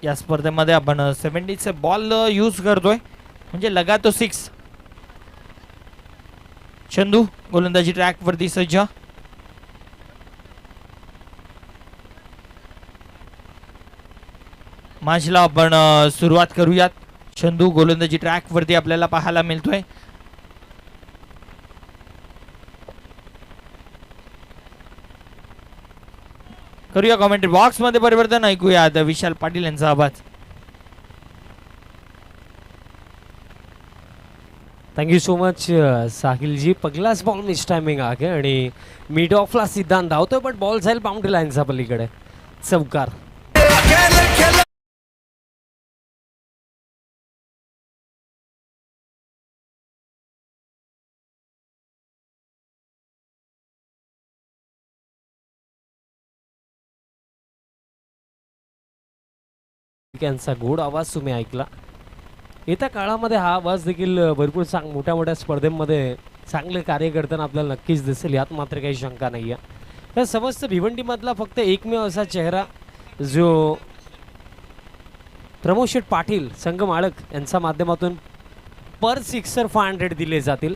या स्पर्धेमध्ये आपण 70चे बॉल यूज करतोय, म्हणजे लगातो 6. चंदू गोलंदाजी ट्रॅक वरती सज्ज. मॅचला आपण सुरुवात करूयात. चंदू गोलंदाजी ट्रॅक वरती आपल्याला पाहायला मिळतोय. करूया कमेंट्री बॉक्स मध्ये परिवर्तन, ऐकूया विशाल पाटील यांचा आवाज. थँक्यू सो मच साहिल जी. पहिलाच बॉल मिस टायमिंग आहे आणि मिड ऑफला सिद्धांत धावतोय, पण बॉल जाईल बाउंड्री लाईनचा पलीकडे. चौकार. यांचा गोड आवाज तुम्ही ऐकला. येत्या काळामध्ये हा आवाज देखील भरपूर मोठ्या मोठ्या स्पर्धेमध्ये चांगले कार्य करताना आपल्याला नक्कीच दिसेल, यात मात्र काही शंका नाही आहे. तर समस्त भिवंडीमधला फक्त एकमेव असा चेहरा जो प्रमोद शेठ पाटील संघ मालक यांच्या माध्यमातून पर सिक्सर 500 दिले जातील.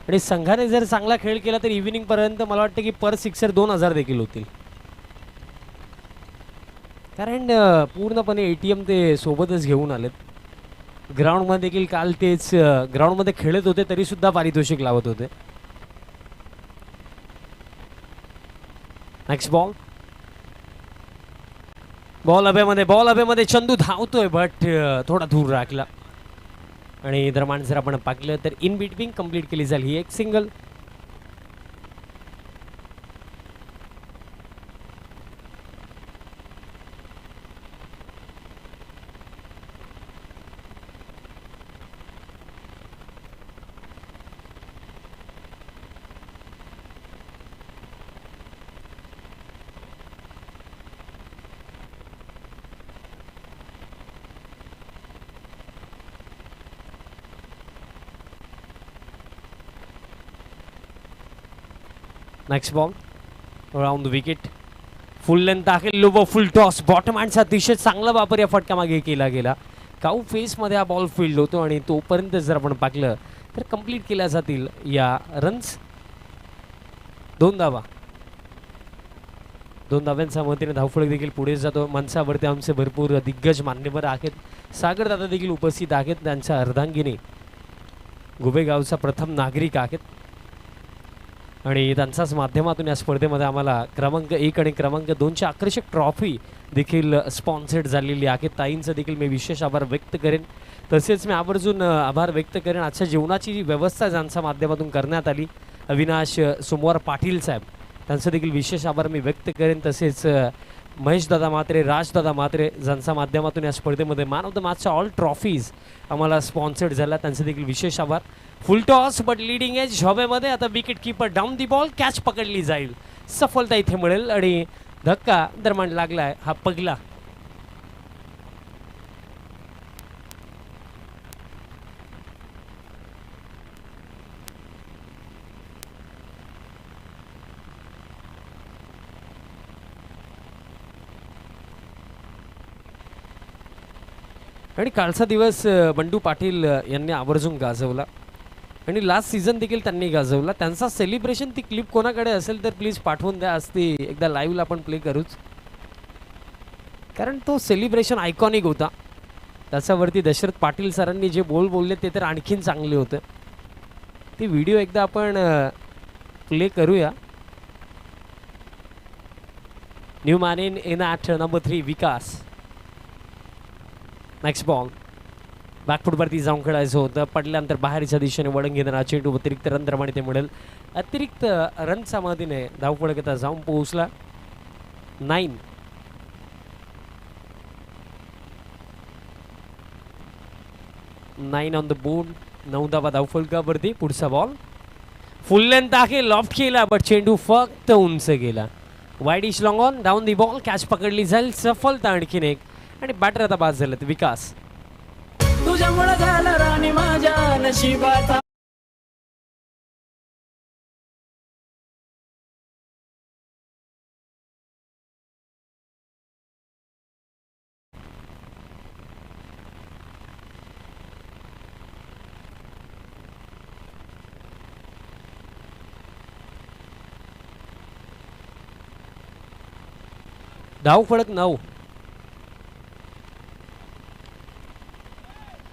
आणि संघाने जर चांगला खेळ केला तर इव्हिनिंगपर्यंत मला वाटतं की पर सिक्सर 2000 देखील होतील. कारण पूर्णपणे ATM ते सोबतच घेऊन आलेत. ग्राउंडमध्ये देखील काल तेच ग्राउंडमध्ये खेळत होते तरी सुद्धा पारितोषिक लावत होते. Next ball. बॉल हवेमध्ये चंदू धावतोय, बट थोडा दूर राखला. आणि दरम्यान जर आपण पाहिलं तर इन बिटवीन कंप्लीट केली झाली ही एक single. Next ball round the wicket. Full length आहे, लो फुल टॉस. बॉटम हँडचा अतिशय चांगला वापर या फटक्यामागे केला गेला. काऊ फेसमध्ये हा बॉल फील्ड होतो आणि तोपर्यंत जर आपण पाहिलं तर कंप्लीट केल्या जातील या रन्स. 2 धावा. 2 धाव्यांच्या मदतीने धावफलक देखील पुढे जातो. मंचावरती आमचे भरपूर दिग्गज मान्यवर आहेत. सागर दादा देखील उपस्थित आहेत. त्यांच्या अर्धांगिनी गुबेगावचा प्रथम नागरिक आहेत आणि त्यांच्याच माध्यमातून या स्पर्धेमध्ये आम्हाला क्रमांक 1 आणि क्रमांक 2ची आकर्षक ट्रॉफी देखील स्पॉन्सर्ड झालेली आहे. ताईंचं देखील मी विशेष आभार व्यक्त करेन. तसेच मी आवर्जून आभार व्यक्त करेन आजच्या जेवणाची जी व्यवस्था ज्यांच्या माध्यमातून करण्यात आली, अविनाश सोमवार पाटील साहेब, त्यांचं देखील विशेष आभार मी व्यक्त करेन. तसेच महेशदादा म्हात्रे, राजदादा म्हात्रे, ज्यांच्या माध्यमातून या स्पर्धेमध्ये मॅन ऑफ द मॅचच्या ऑल ट्रॉफीज आम्हाला स्पॉन्सर्ड झाल्या, त्यांचे देखील विशेष आभार. Full toss but leading edge हवेमध्ये. आता wicket keeper down the ball, catch पकडली जाईल. सफलता इथे मिळेल आणि धक्का दरम्यान लागलाय हा पगला. आणि कालचा दिवस बंडू पाटील यांनी आवर्जून गाजवला आणि लास्ट सीझन देखील त्यांनी गाजवला. त्यांचा सेलिब्रेशन ती क्लिप कोणाकडे असेल तर प्लीज पाठवून द्या. आज ती एकदा लाईव्हला आपण प्ले करूच, कारण तो सेलिब्रेशन आयकॉनिक होता. त्याच्यावरती दशरथ पाटील सरांनी जे बोलले ते तर आणखीन चांगले होते. ती व्हिडिओ एकदा आपण प्ले करूया. New man in at number 3 Vikas. Next ball. बॅकफूटवरती जाऊन खेळायचं होतं. पडल्यानंतर बाहेरच्या दिशेने वळण घेणारा चेंडू अतिरिक्त रन प्रमाणे ते मिळेल. अतिरिक्त रनच्या मदतीने धावफलक आता जाऊन पोहोचला 9. On the board. 9 धावा धावफलकावरती. पुढचा बॉल फुल लेंथ आहे, लॉफ्ट केला बट चेंडू फक्त उंच गेला. वाईड इश long on. Down the ball, catch पकडली जाईल. सफलता आणखीन एक आणि बॅटर आता बाद झालेत विकास. तुझ्यामुळे झालं राणी माझ्या नशिबाचा. धाव फळक 9.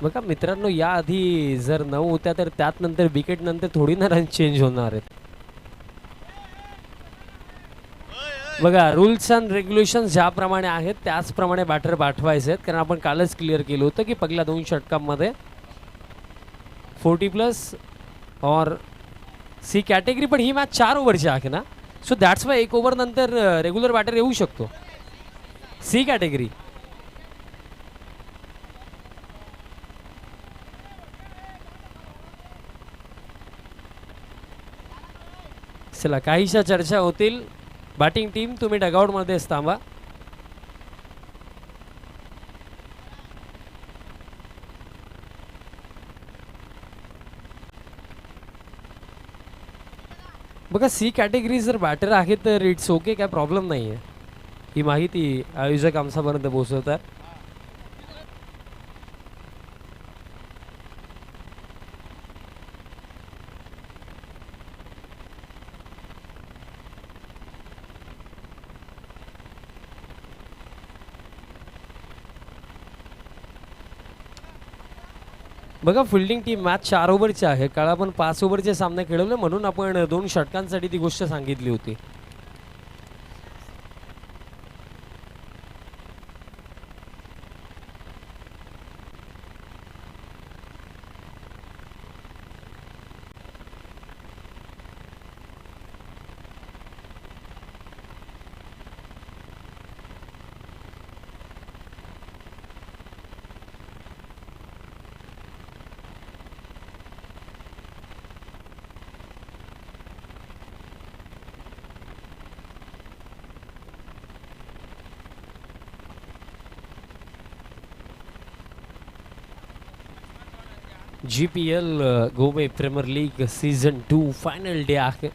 बघा मित्रांनो, या आधी जर 9 होत्या तर त्यात नंतर विकेट नंतर थोडी ना रन चेंज होणार आहेत. बघा रूल्स अँड रेग्युलेशन ज्याप्रमाणे आहेत त्याचप्रमाणे बॅटर पाठवायचे आहेत, कारण आपण कालच क्लिअर केलं होतं की पहिल्या 2 षटकांमध्ये 40+ और सी कॅटेगरी, पण ही मॅच 4 ओव्हरची आहे ना, सो दॅट्स वाय 1 ओव्हर नंतर रेग्युलर बॅटर येऊ शकतो. सी कॅटेगरी चला काहीशा चर्चा होतील. बॅटिंग टीम तुम्ही डगआउट मध्येच थांबा. बघा सी कॅटेगरी जर बॅटर आहे तर इट्स ओके, काय प्रॉब्लेम नाही आहे. ही माहिती आयोजक आमच्यापर्यंत पोहोचवतात. बघा फिल्डिंग टीम मॅच 4 ओव्हरची आहे. काल आपण 5 ओव्हरचे सामने खेळवले म्हणून आपण 2 षटकांसाठी ती गोष्ट सांगितली होती. GPL Gove premier league season 2 final day आहे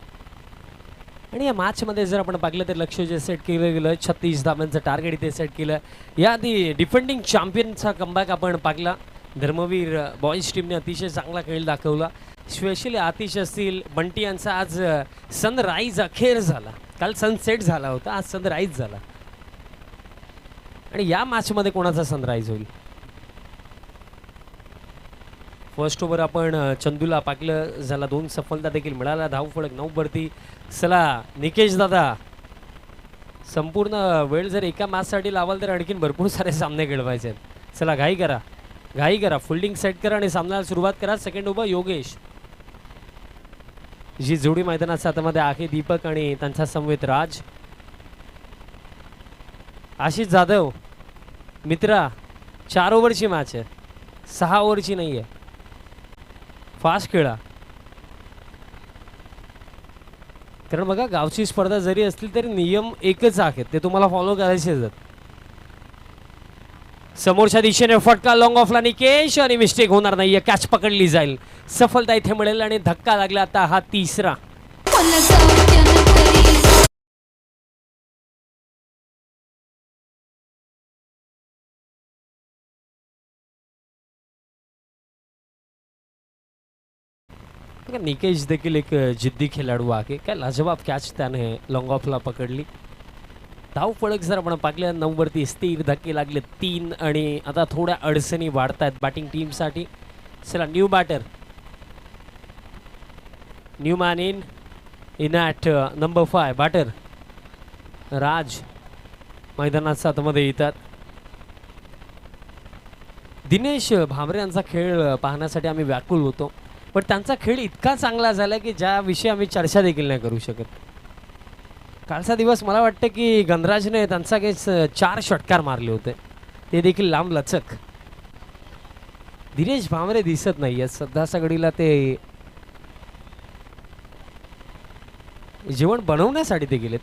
आणि या मॅचमध्ये जर आपण पाहिलं तर लक्ष्य जे सेट केलं गेलं 36 धावांचं टार्गेट इथे सेट केलं. याआधी डिफेंडिंग चॅम्पियनचा कमबॅक आपण पाहिला. धर्मवीर बॉईज टीमने अतिशय चांगला खेळ दाखवला. स्पेशली आतिश असतील, बंटी यांचा आज सनराईज अखेर झाला. काल सनसेट झाला होता, आज सनराईज झाला. आणि या मॅचमध्ये कोणाचा सनराईज होईल? फर्स्ट ओव्हर आपण चंदूला पाकलं, ज्याला 2 सफलता देखील मिळाला. धाव फळक 9 वरती. चला निकेश दादा, संपूर्ण वेळ जर एका मॅचसाठी लावाल तर आणखीन भरपूर सारे सामने खेळवायचे आहेत. चला घाई करा, फिल्डिंग सेट करा आणि सामन्याला सुरुवात करा. सेकंड ओव्हर योगेश, जी जोडी मैदानात हातामध्ये आहे दीपक आणि त्यांचा समवेत राज. आशिष जाधव मित्रा, 4 ओव्हरची मॅच आहे, 6 ओव्हरची नाही आहे. फास्ट खेळा, कारण बघा गावची स्पर्धा जरी असली तरी नियम एकच आहेत, ते तुम्हाला फॉलो करायचे आहेत. समोरच्या दिशेने फटका लॉंग ऑफला निकेश आणि मिस्टेक होणार नाहीये. कॅच पकडली जाईल, सफलता इथे मिळेल आणि धक्का लागला. आता हा 3रा. निकेश देखील एक जिद्दी खेळाडू आहे. काय लाजवाब कॅच त्याने लॉंग ऑफला पकडली. धाव फळक जर आपण पाहिलं 9 वरती स्थिर, धक्के लागले 3 आणि आता थोड्या अडचणी वाढत आहेत बॅटिंग टीमसाठी. चला new batter, new man in at number 5 batter Raj मैदानात 7 मध्ये येतात. दिनेश भामरे यांचा खेळ पाहण्यासाठी आम्ही व्याकुळ होतो, पण त्यांचा खेळ इतका चांगला झाला की ज्याविषयी आम्ही चर्चा देखील नाही करू शकत. कालचा दिवस मला वाटतं की गणराजने त्यांचा काही 4 षटकार मारले होते, ते देखील लांब लचक. दिनेश भामरे दिसत नाहीये सध्या सगळीला, ते जेवण बनवण्यासाठी ते गेलेत.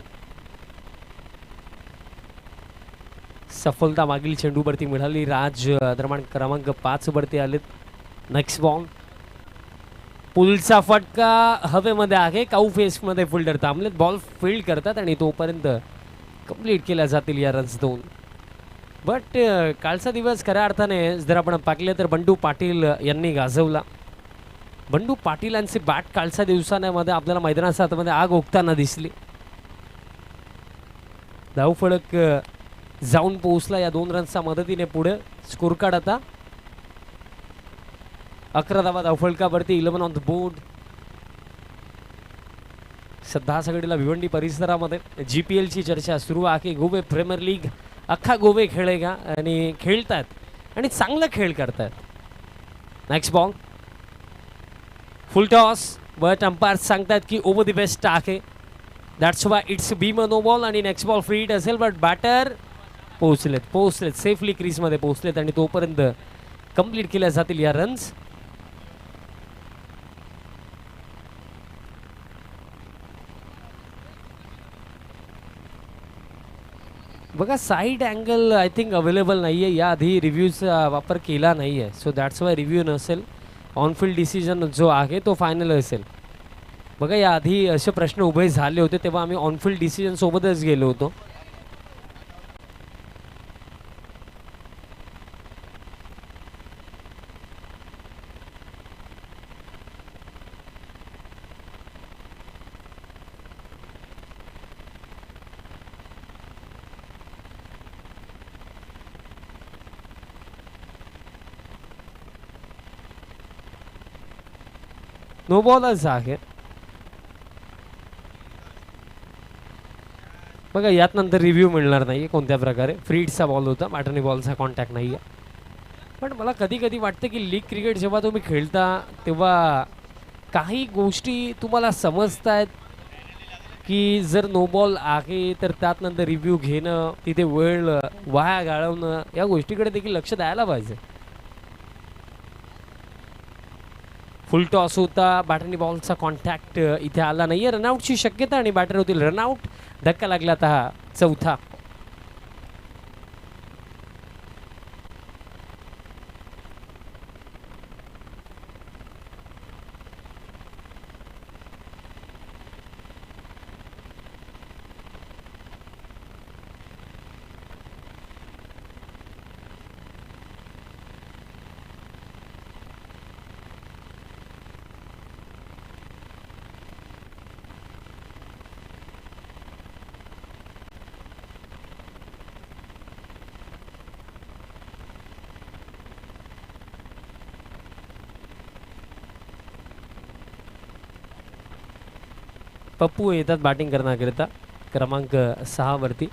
सफलता मागील चेंडूवरती मिळाली. राज क्रमांक 5 वरती आलेत. नेक्स्ट बॉल, पुलचा फटका हवेमध्ये आहे. काऊ फेसमध्ये फिल्डर थांबलेत. बॉल फील्ड करतात आणि तोपर्यंत कंप्लीट केल्या जातील या रन्स 2. बट कालचा दिवस खऱ्या अर्थाने जर आपण पाहिले तर बंडू पाटील यांनी गाजवला. बंडू पाटीलांची बॅट कालच्या दिवसामध्ये आपल्याला मैदानाच्या आतमध्ये आग ओकताना दिसली. धावफलक जाऊन पोहोचला या 2 रन्सच्या मदतीने. पुढे स्कोर कार्ड आता 11 धावा धावफलकावरती. 11 ऑन द बोर्ड. सध्या सगळीला भिवंडी परिसरामध्ये GPL ची चर्चा सुरू आहे. गोवे प्रीमियर लीग अख्खा गोवे खेळेगा आणि खेळतात आणि चांगला खेळ करतात. Next ball, full toss, but umpire सांगतात की ओव्हर द बेस्ट आहे. That's why it's beam no ball. आणि नेक्स्ट बॉल फ्री हिट असेल, बट बॅटर पोहोचलेत सेफली क्रीजमध्ये पोहोचलेत आणि तोपर्यंत कंप्लीट केल्या जातील या रन्स. बघा side angle I think available नाही आहे. याआधी रिव्ह्यूचा वापर केला नाही आहे, सो दॅट्स वाय रिव्ह्यू नसेल. ऑनफिल्ड डिसिजन जो आहे तो फायनल असेल. बघा याआधी असे प्रश्न उभे झाले होते तेव्हा आम्ही ऑनफिल्ड डिसिजन सोबतच गेलो होतो. नो बॉलच आहे. बघा यात नंतर रिव्ह्यू मिळणार नाही कोणत्या प्रकारे. फ्रीडचा बॉल होता, बॅटनी बॉलचा कॉन्टॅक्ट नाही आहे. पण मला कधी कधी वाटतं की लीग क्रिकेट जेव्हा तुम्ही खेळता तेव्हा काही गोष्टी तुम्हाला समजतायत की जर नो बॉल आहे तर त्यात नंतर रिव्ह्यू घेणं, तिथे वेळ वाया घालवणं, या गोष्टीकडे देखील लक्ष द्यायला पाहिजे. फुल टॉस होता, बॅटनी बॉलचा कॉन्टॅक्ट इथे आला नाहीये. रनआउटची शक्यता आणि बॅटर होतील रनआउट. धक्का लागला आता हा 4था. पप्पू येतात बॅटिंग करण्याकरिता क्रमांक 6 वरती.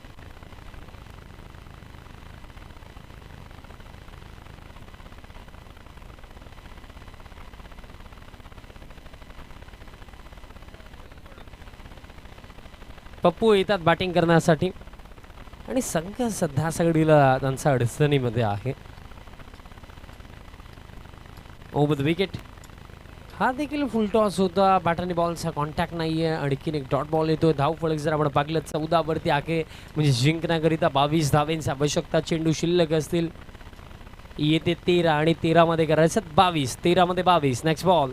पप्पू येतात बॅटिंग करण्यासाठी आणि संघ सध्या सगळीला त्यांचा अडचणीमध्ये आहे. Over the wicket. हा देखील फुल टॉस होता, बॅट आणि बॉलचा कॉन्टॅक्ट नाही आहे. आणखीन एक डॉट बॉल येतो. धावफलक जर आपण पाहिलं 14 वरती आहे, म्हणजे जिंकण्याकरिता 22 धावेंची आवश्यकता. चेंडू शिल्लक असतील. येते 13 आणि 13 मध्ये करायचं 22. 13 मध्ये 22. Next ball.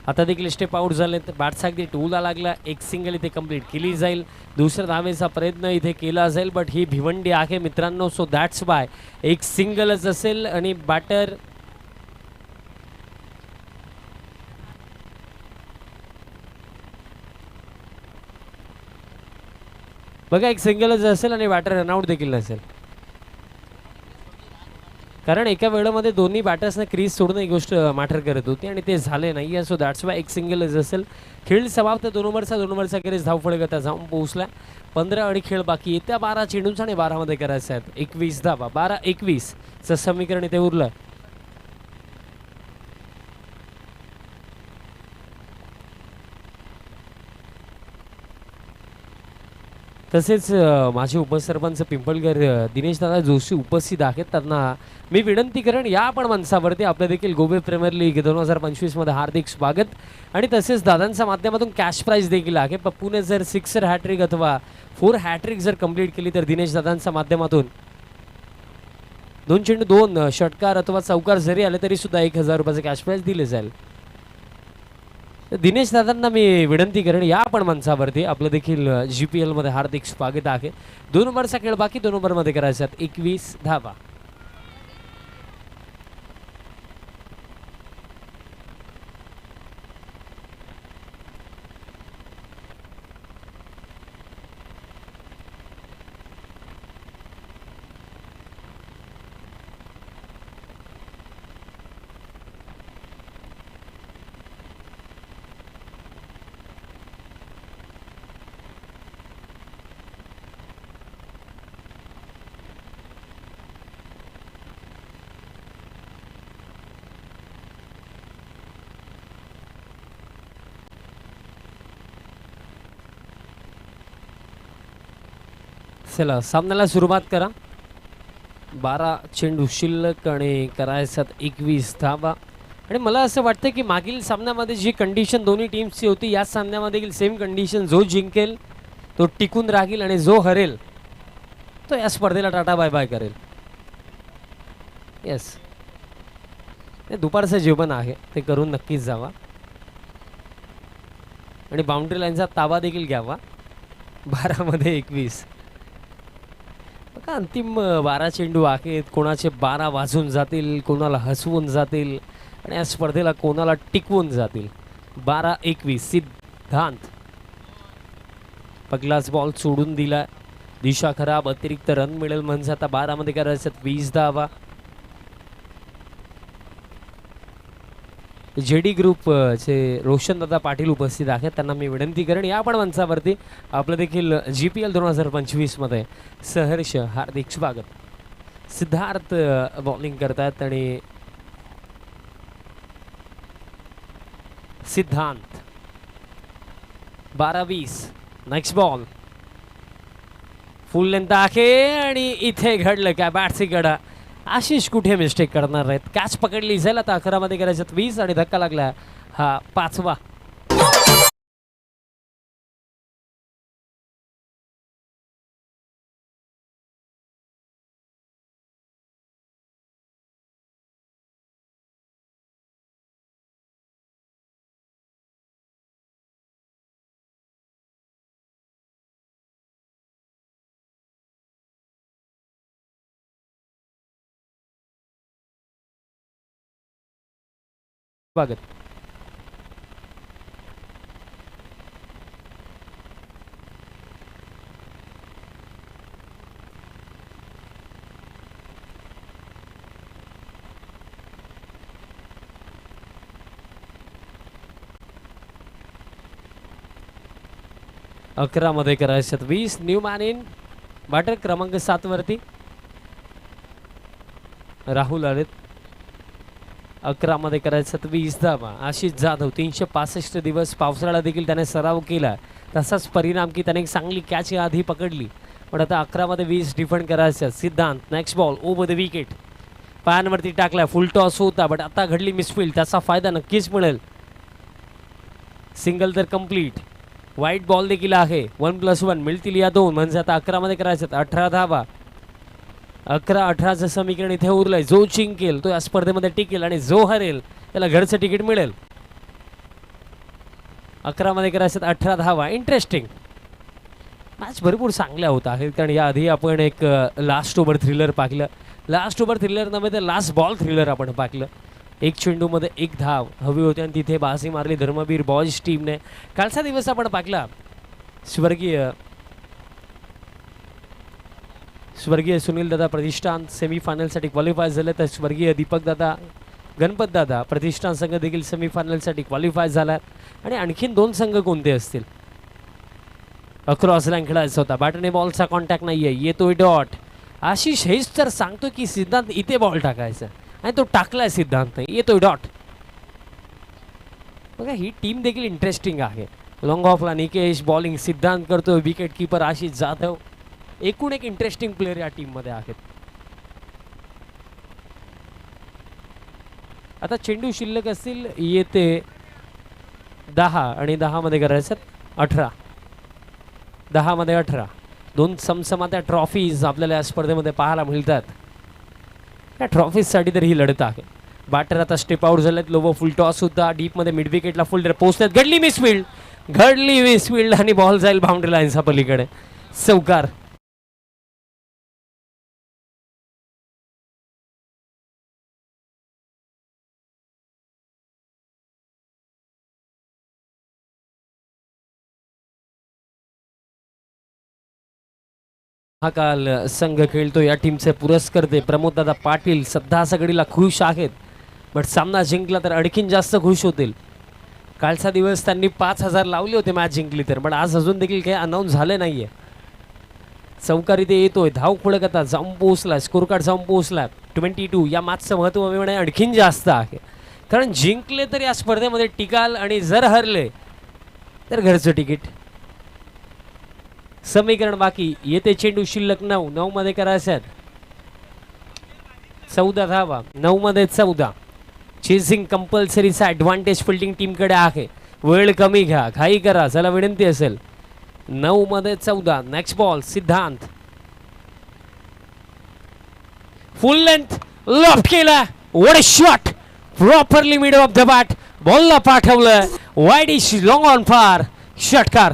आता देखील स्टेप आउट झाले. बॅटचा अगदी टूला लागला. एक सिंगल इथे कंप्लीट केली जाईल. दुसऱ्या धावेचा प्रयत्न इथे केला जाईल, बट ही भिवंडी आहे मित्रांनो, सो दॅट्स बाय एक सिंगलच असेल. आणि बॅटर बघा एक सिंगलच असेल आणि बॅटर रनआउट देखील नसेल, कारण एका वेळेमध्ये दोन्ही बॅटर्सने क्रीज सोडणं ही गोष्ट मॅटर करत होती आणि ते झाले नाही आहे. सो दॅट्स वाय एक सिंगलच असेल. खेळ समाप्त. 2 ओव्हरचा क्रीज धावफलक आता जाऊन पोहोचला. 15 आणि खेळ बाकी. येत्या 12 चेंडूंचा आणि 12 मध्ये करायचं आहेत 21 धावा. 12-21 चं समीकरण इथे उरलं. तसेच माझे उपसरपंच पिंपळगर दिनेश दादा जोशी उपस्थित आहेत. त्यांना मी विनंती करेन या आपण मंचावरती आपल्या देखील गोवे प्रीमियर लीग 2025 मध्ये हार्दिक स्वागत. आणि तसेच दादांच्या माध्यमातून कॅश प्राइज देखील आहे. पप्पूने जर 6 हॅट्रिक अथवा 4 हॅट्रिक जर कंप्लीट केली तर दिनेश दादांच्या माध्यमातून 2 चेंडू 2 षटकार अथवा चौकार जरी आले तरी सुद्धा 1000 रुपयाचे कॅश प्राइज दिले जाईल. तर दिनेश दादांना मी विनंती करेन या आपण मंचावरती. आपलं देखील GPL मध्ये हार्दिक स्वागत आहे. 2 नंबरचा खेळ बाकी 2 नंबरमध्ये करायचा 21 धावा. चला सामन्याला सुरुवात करा. 12 चेंडू शिल्लक आणि करायच्यात 21 धावा. आणि मला असं वाटतं की मागील सामन्यामध्ये जी कंडिशन दोन्ही टीम्सची होती या सामन्यामध्ये देखील सेम कंडिशन. जो जिंकेल तो टिकून राहील आणि जो हरेल तो या स्पर्धेला टाटा बाय बाय करेल. येस, हे दुपारचं जेवण आहे ते करून नक्कीच जावा आणि बाउंड्री लाईनचा ताबा देखील घ्यावा. 12 मध्ये 21. बघा अंतिम 12 चेंडू आहेत. कोणाचे 12 वाजून जातील, कोणाला हसवून जातील आणि या स्पर्धेला कोणाला टिकवून जातील. 12-21 सिद्धांत. पहिलाच बॉल सोडून दिला. दिशा खराब. अतिरिक्त रन मिळेल म्हणजे आता 12 मध्ये करायचं 20 धावा. JD ग्रुपचे रोशन दादा पाटील उपस्थित आहेत. त्यांना मी विनंती करेन या पण मंचावरती. आपलं देखील GPL 2025 मध्ये सहर्ष हार्दिक स्वागत. सिद्धार्थ बॉलिंग करतात आणि सिद्धांत. 12-20 नेक्स्ट बॉल. फुल लेंथ आहे आणि इथे घडलं काय बॅटची गडा. आशिष कुठे मिस्टेक करणार आहेत. कॅच पकडली जाईल आता 11 मध्ये करायच्यात 20 आणि धक्का लागला हा 5वा. स्वागत. अकरा मध्ये करायच्यात 20. न्यू मॅन इन बॅटर क्रमांक 7 वरती राहुल आलेत. 11 मध्ये करायचं 20 धावा. आशिष जाधव 365 दिवस पावसाळा देखील त्याने सराव केला. तसाच परिणाम की त्याने एक चांगली कॅच आधी पकडली. पण आता 11 मध्ये 20 डिफेंड करायचं. Siddhant next ball over the wicket. पायांवरती टाकला. फुल टॉस होता बट आता घडली मिसफील्ड. त्याचा फायदा नक्कीच मिळेल. सिंगल तर कंप्लीट. वाईट बॉल देखील आहे. 1+1 मिळतील या 2 म्हणजे आता 11 मध्ये करायचं 18 धावा. 11-18चं समीकरण इथे उरलंय. जो जिंकेल तो या स्पर्धेमध्ये टिकेल आणि जो हरेल त्याला घरचं तिकीट मिळेल. 11 मध्ये करायचं 18 धावा. इंटरेस्टिंग मॅच भरपूर चांगल्या होत आहेत. कारण याआधी आपण एक लास्ट ओव्हर थ्रिलर पाहिलं. लास्ट ओव्हर थ्रिलर नव्हे तर लास्ट बॉल थ्रिलर आपण पाहिलं. 1 चेंडूमध्ये 1 धाव हवी होती आणि तिथे बाजी मारली धर्मवीर बॉयज टीमने. कालचा दिवस आपण पाहिला. स्वर्गीय सुनील दादा प्रतिष्ठान सेमीफायनलसाठी क्वालिफाय झाले. तर स्वर्गीय दीपक दादा गणपत दादा प्रतिष्ठान संघ देखील सेमीफायनलसाठी क्वालिफाय झाला. आणि आणखीन 2 संघ कोणते असतील. अक्रॉस लाईन खेळायचा होता. बॅटने बॉलचा कॉन्टॅक्ट नाहीये. येतोय डॉट. आशिष हेच तर सांगतो की सिद्धांत इथे बॉल टाकायचा आणि तो टाकलाय सिद्धांत नाही. येतोय डॉट. बघा ही टीम देखील इंटरेस्टिंग आहे. लॉंग ऑफला निकेश बॉलिंग सिद्धांत करतोय. Wicket keeper Ashish Jadhav. एकूण एक इंटरेस्टिंग प्लेयर या टीम मध्ये आहेत. आता चेंडू शिल्लक असतील येते 10 आणि 10 मध्ये करायचं 18. 10 मध्ये 18. 2 समसमात्या ट्रॉफीज आपल्याला या स्पर्धेमध्ये पाहायला मिळतात. या ट्रॉफीसाठी तर ही लढत आहे. बॅटर आता स्टेप आउट झालेत. लोवर फुल टॉस सुद्धा डीपमध्ये मिड विकेटला फुल पोहोचतात. घडली मिसफिल्ड आणि बॉल जाईल बाउंड्री लाईन्सच्या पलीकडे. चौकार. हा काल संघ खेळतो या टीमचे पुरस्कर्ते प्रमोददादा पाटील सध्या सगळीला खुश आहेत. बट सामना जिंकला तर आणखीन जास्त खुश होतील. कालचा दिवस त्यांनी 5,000 लावले होते मॅच जिंकली तर, पण आज अजून देखील काही अनाऊन्स झाले नाहीये. चौकार इथे येतोय. धाव फळकता जाऊन पोहोचला. स्कोर कार्ड जाऊन पोहोचला 22. या मॅचचं महत्त्व मिळणे आणखीन जास्त आहे, कारण जिंकले तर या स्पर्धेमध्ये टिकाल आणि जर हरले तर घरचं तिकीट. समीकरण बाकी. येते चेंडू शिल्लक 9 मध्ये करायचे 14 धावा. 9 मध्ये 14. चेसिंग कंपल्सरीचा ॲडव्हान्टेज फिल्डिंग टीमकडे आहे. वेळ कमी घ्या, घाई करा, चला विनंती असेल. 9 मध्ये 14. Next ball Siddhant. Full length loft केला. What a shot. Properly mid off the bat. बॉलला पाठवलं वाईड इश लॉंग ऑन फार. षटकार.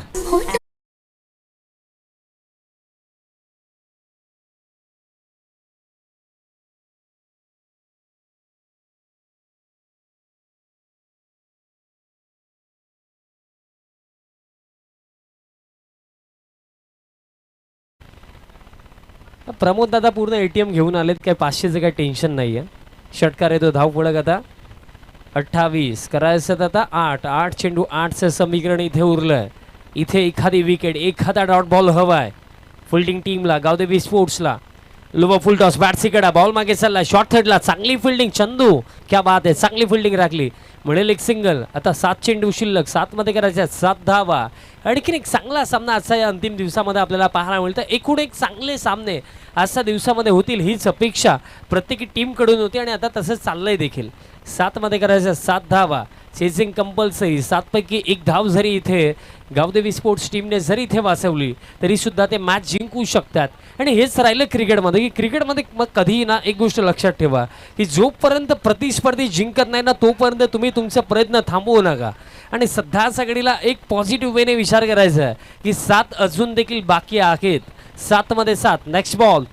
प्रमोद दादा पूर्ण ATM घेऊन आलेत. काय 500चं काही टेन्शन नाही आहे. षटकार येतो. धाव फळक आता 28. करायचं आता 8 चेंडू 8चं समीकरण इथे उरलंय. इथे एखादी विकेट, एखादा डॉट बॉल हवाय फिल्डिंग टीमला, गावदेवी स्पोर्ट्सला. लोवर फुल टॉस बॅट्सीकडा. बॉल मागे चालला. शॉर्ट थर्डला चांगली फिल्डिंग. चंदू क्या बात आहे. चांगली फिल्डिंग राखली. मिळेल एक सिंगल. आता 7 चेंडू शिल्लक. 7 मध्ये करायच्या 7 धावा. आणखीन एक चांगला सामना आजचा या अंतिम दिवसामध्ये आपल्याला पाहायला मिळतं. एकूण एक चांगले सामने आजच्या दिवसामध्ये होतील हीच अपेक्षा प्रत्येक टीमकडून होती आणि आता तसंच चाललंय देखील. 7 मध्ये करायचं 7 धावा. Chasing compulsory. 7 पैकी 1 धाव जरी इथे गावदेवी स्पोर्ट्स टीमने जरी इथे वाचवली तरी सुद्धा ते मॅच जिंकू शकतात. आणि हेच राहिलं क्रिकेटमध्ये, की क्रिकेटमध्ये मग कधीही ना एक गोष्ट लक्षात ठेवा, की जोपर्यंत प्रतिस्पर्धी जिंकत नाही ना तोपर्यंत तुम्ही तुमचे प्रयत्न थांबवू नका. आणि सध्या सगळीला एक पॉझिटिव्ह वेने विचार करायचा आहे की 7 अजून देखील बाकी आहेत. 7 मध्ये 7. नेक्स्ट बॉल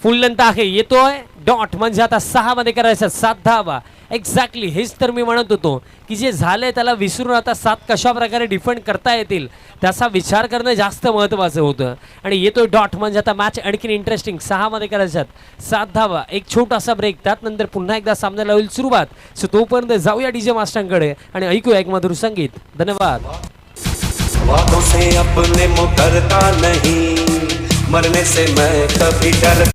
फुल लेंथ आहे. येतोय डॉट. म्हणजे आता 6 मध्ये करायचं 7 धावा. एक्झॅक्टली हेच तर मी म्हणत होतो, की जे झालंय त्याला विसरून आता 7 कशा प्रकारे डिफेंड करता येतील त्याचा विचार करणं जास्त महत्त्वाचं होतं. आणि येतोय डॉट. म्हणजे आता मॅच आणखीन इंटरेस्टिंग. 6 मध्ये करायच्यात 7 धावा. एक छोटासा ब्रेक. त्यानंतर पुन्हा एकदा सामन्याला होईल सुरुवात. सो तोपर्यंत जाऊया डीजे मास्टरांकडे आणि ऐकूया एक मधुर संगीत. धन्यवाद. वादों से अपने मुकरता नहीं, मरने से मैं कभी डर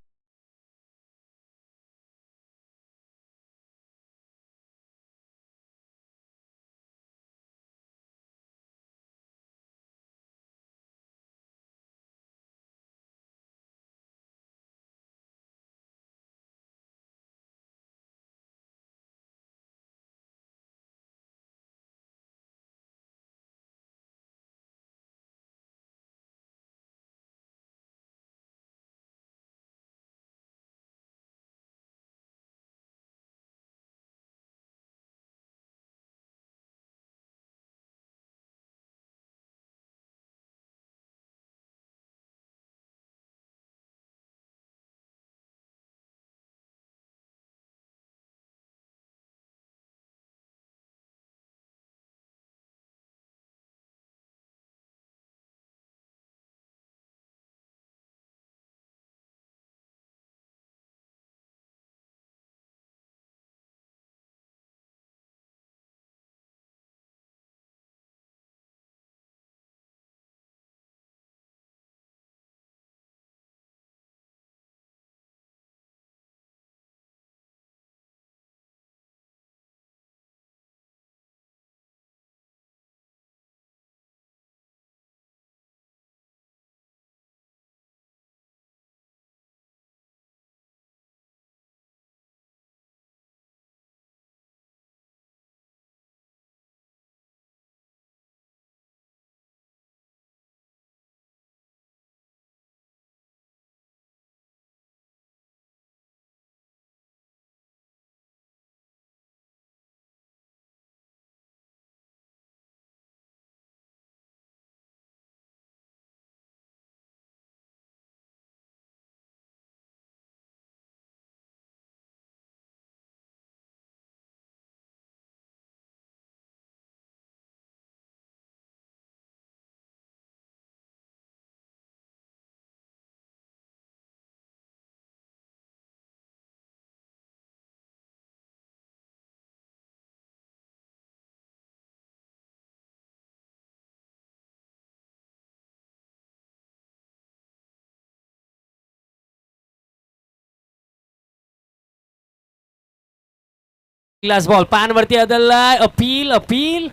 ग्लास बॉल पॅन वरती अदललाय. अपील अपील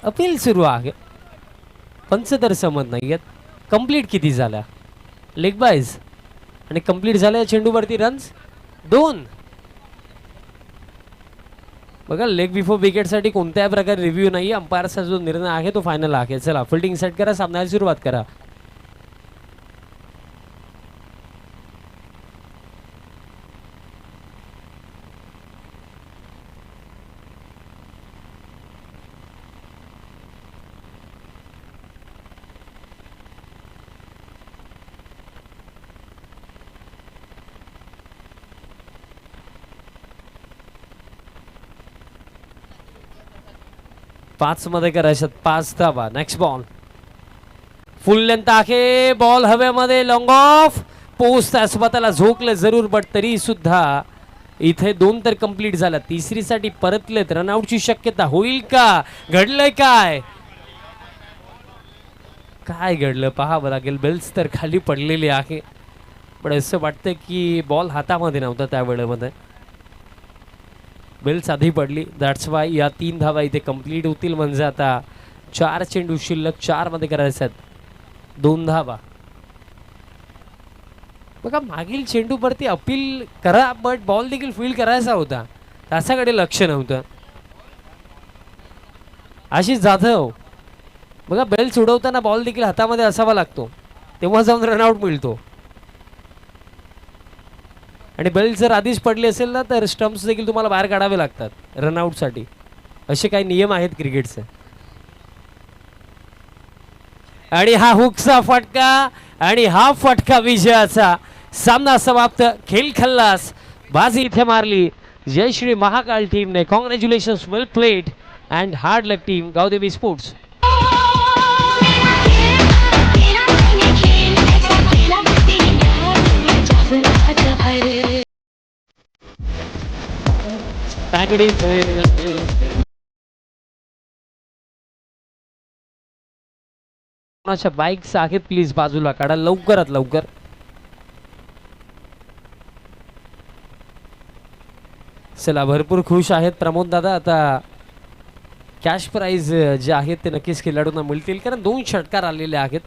अपील सुरू आहे. पंच तर समज नाहीयेत. कंप्लीट किती झाल्या लेग बायज आणि कंप्लीट झाल्या चेंडूवरती रन्स 2. बघा लेग बिफोर विकेट साठी कोणत्याही प्रकारे रिव्ह्यू नाही. अंपायरचा जो निर्णय आहे तो फायनल आहे. चला फिल्डिंग सेट करा. सामन्याला सुरुवात करा. पाच मध्ये करायच्यात 5 धावा. नेक्स्ट बॉल फुल लेंथ आहे. बॉल हवेमध्ये लॉंग ऑफ पोस्ट स्वतःला झोकलं जरूर बट तरी सुद्धा इथे 2 तर कंप्लीट झाला. तिसरी साठी परतलेत. रनआउटची शक्यता होईल का? घडलंय काय? काय घडलं पाहावं लागेल. बेल्स तर खाली पडलेली आहे पण असं वाटतं की बॉल हातामध्ये नव्हता त्या वेळेमध्ये. बेल्स आधी पडली. दॅट्स वाय या 3 धावा इथे कंप्लीट होतील. म्हणजे आता 4 चेंडू शिल्लक 4 मध्ये करायचे आहेत. 2 धावा. बघा मागील चेंडूवरती अपील करा बट बॉल देखील फील्ड करायचा होता. त्याच्याकडे लक्ष नव्हतं. आशिष जाधव बघा बेल्स उडवताना बॉल देखील हातामध्ये असावा लागतो तेव्हा जाऊन रनआउट मिळतो. आणि बेल्ट जर आधीच पडली असेल ना तर स्टंप्स देखील तुम्हाला बाहेर काढावे लागतात रनआउटसाठी. असे काही नियम आहेत क्रिकेटचे. आणि हा हुकचा फटका आणि हा फटका विजयाचा. सामना समाप्त. खेळ खल्लास. बाजी इथे मारली जयश्री महाकाल टीमने. Congratulations. Well played and hard luck team Gavdevi sports. कोणाच्या बाईक्स आहेत प्लीज बाजूला काढा लवकरात लवकर. चला भरपूर खुश आहेत प्रमोद दादा. आता कॅश प्राइज जे आहेत ते नक्कीच खेळाडूंना मिळतील कारण 2 षटकार आलेले आहेत.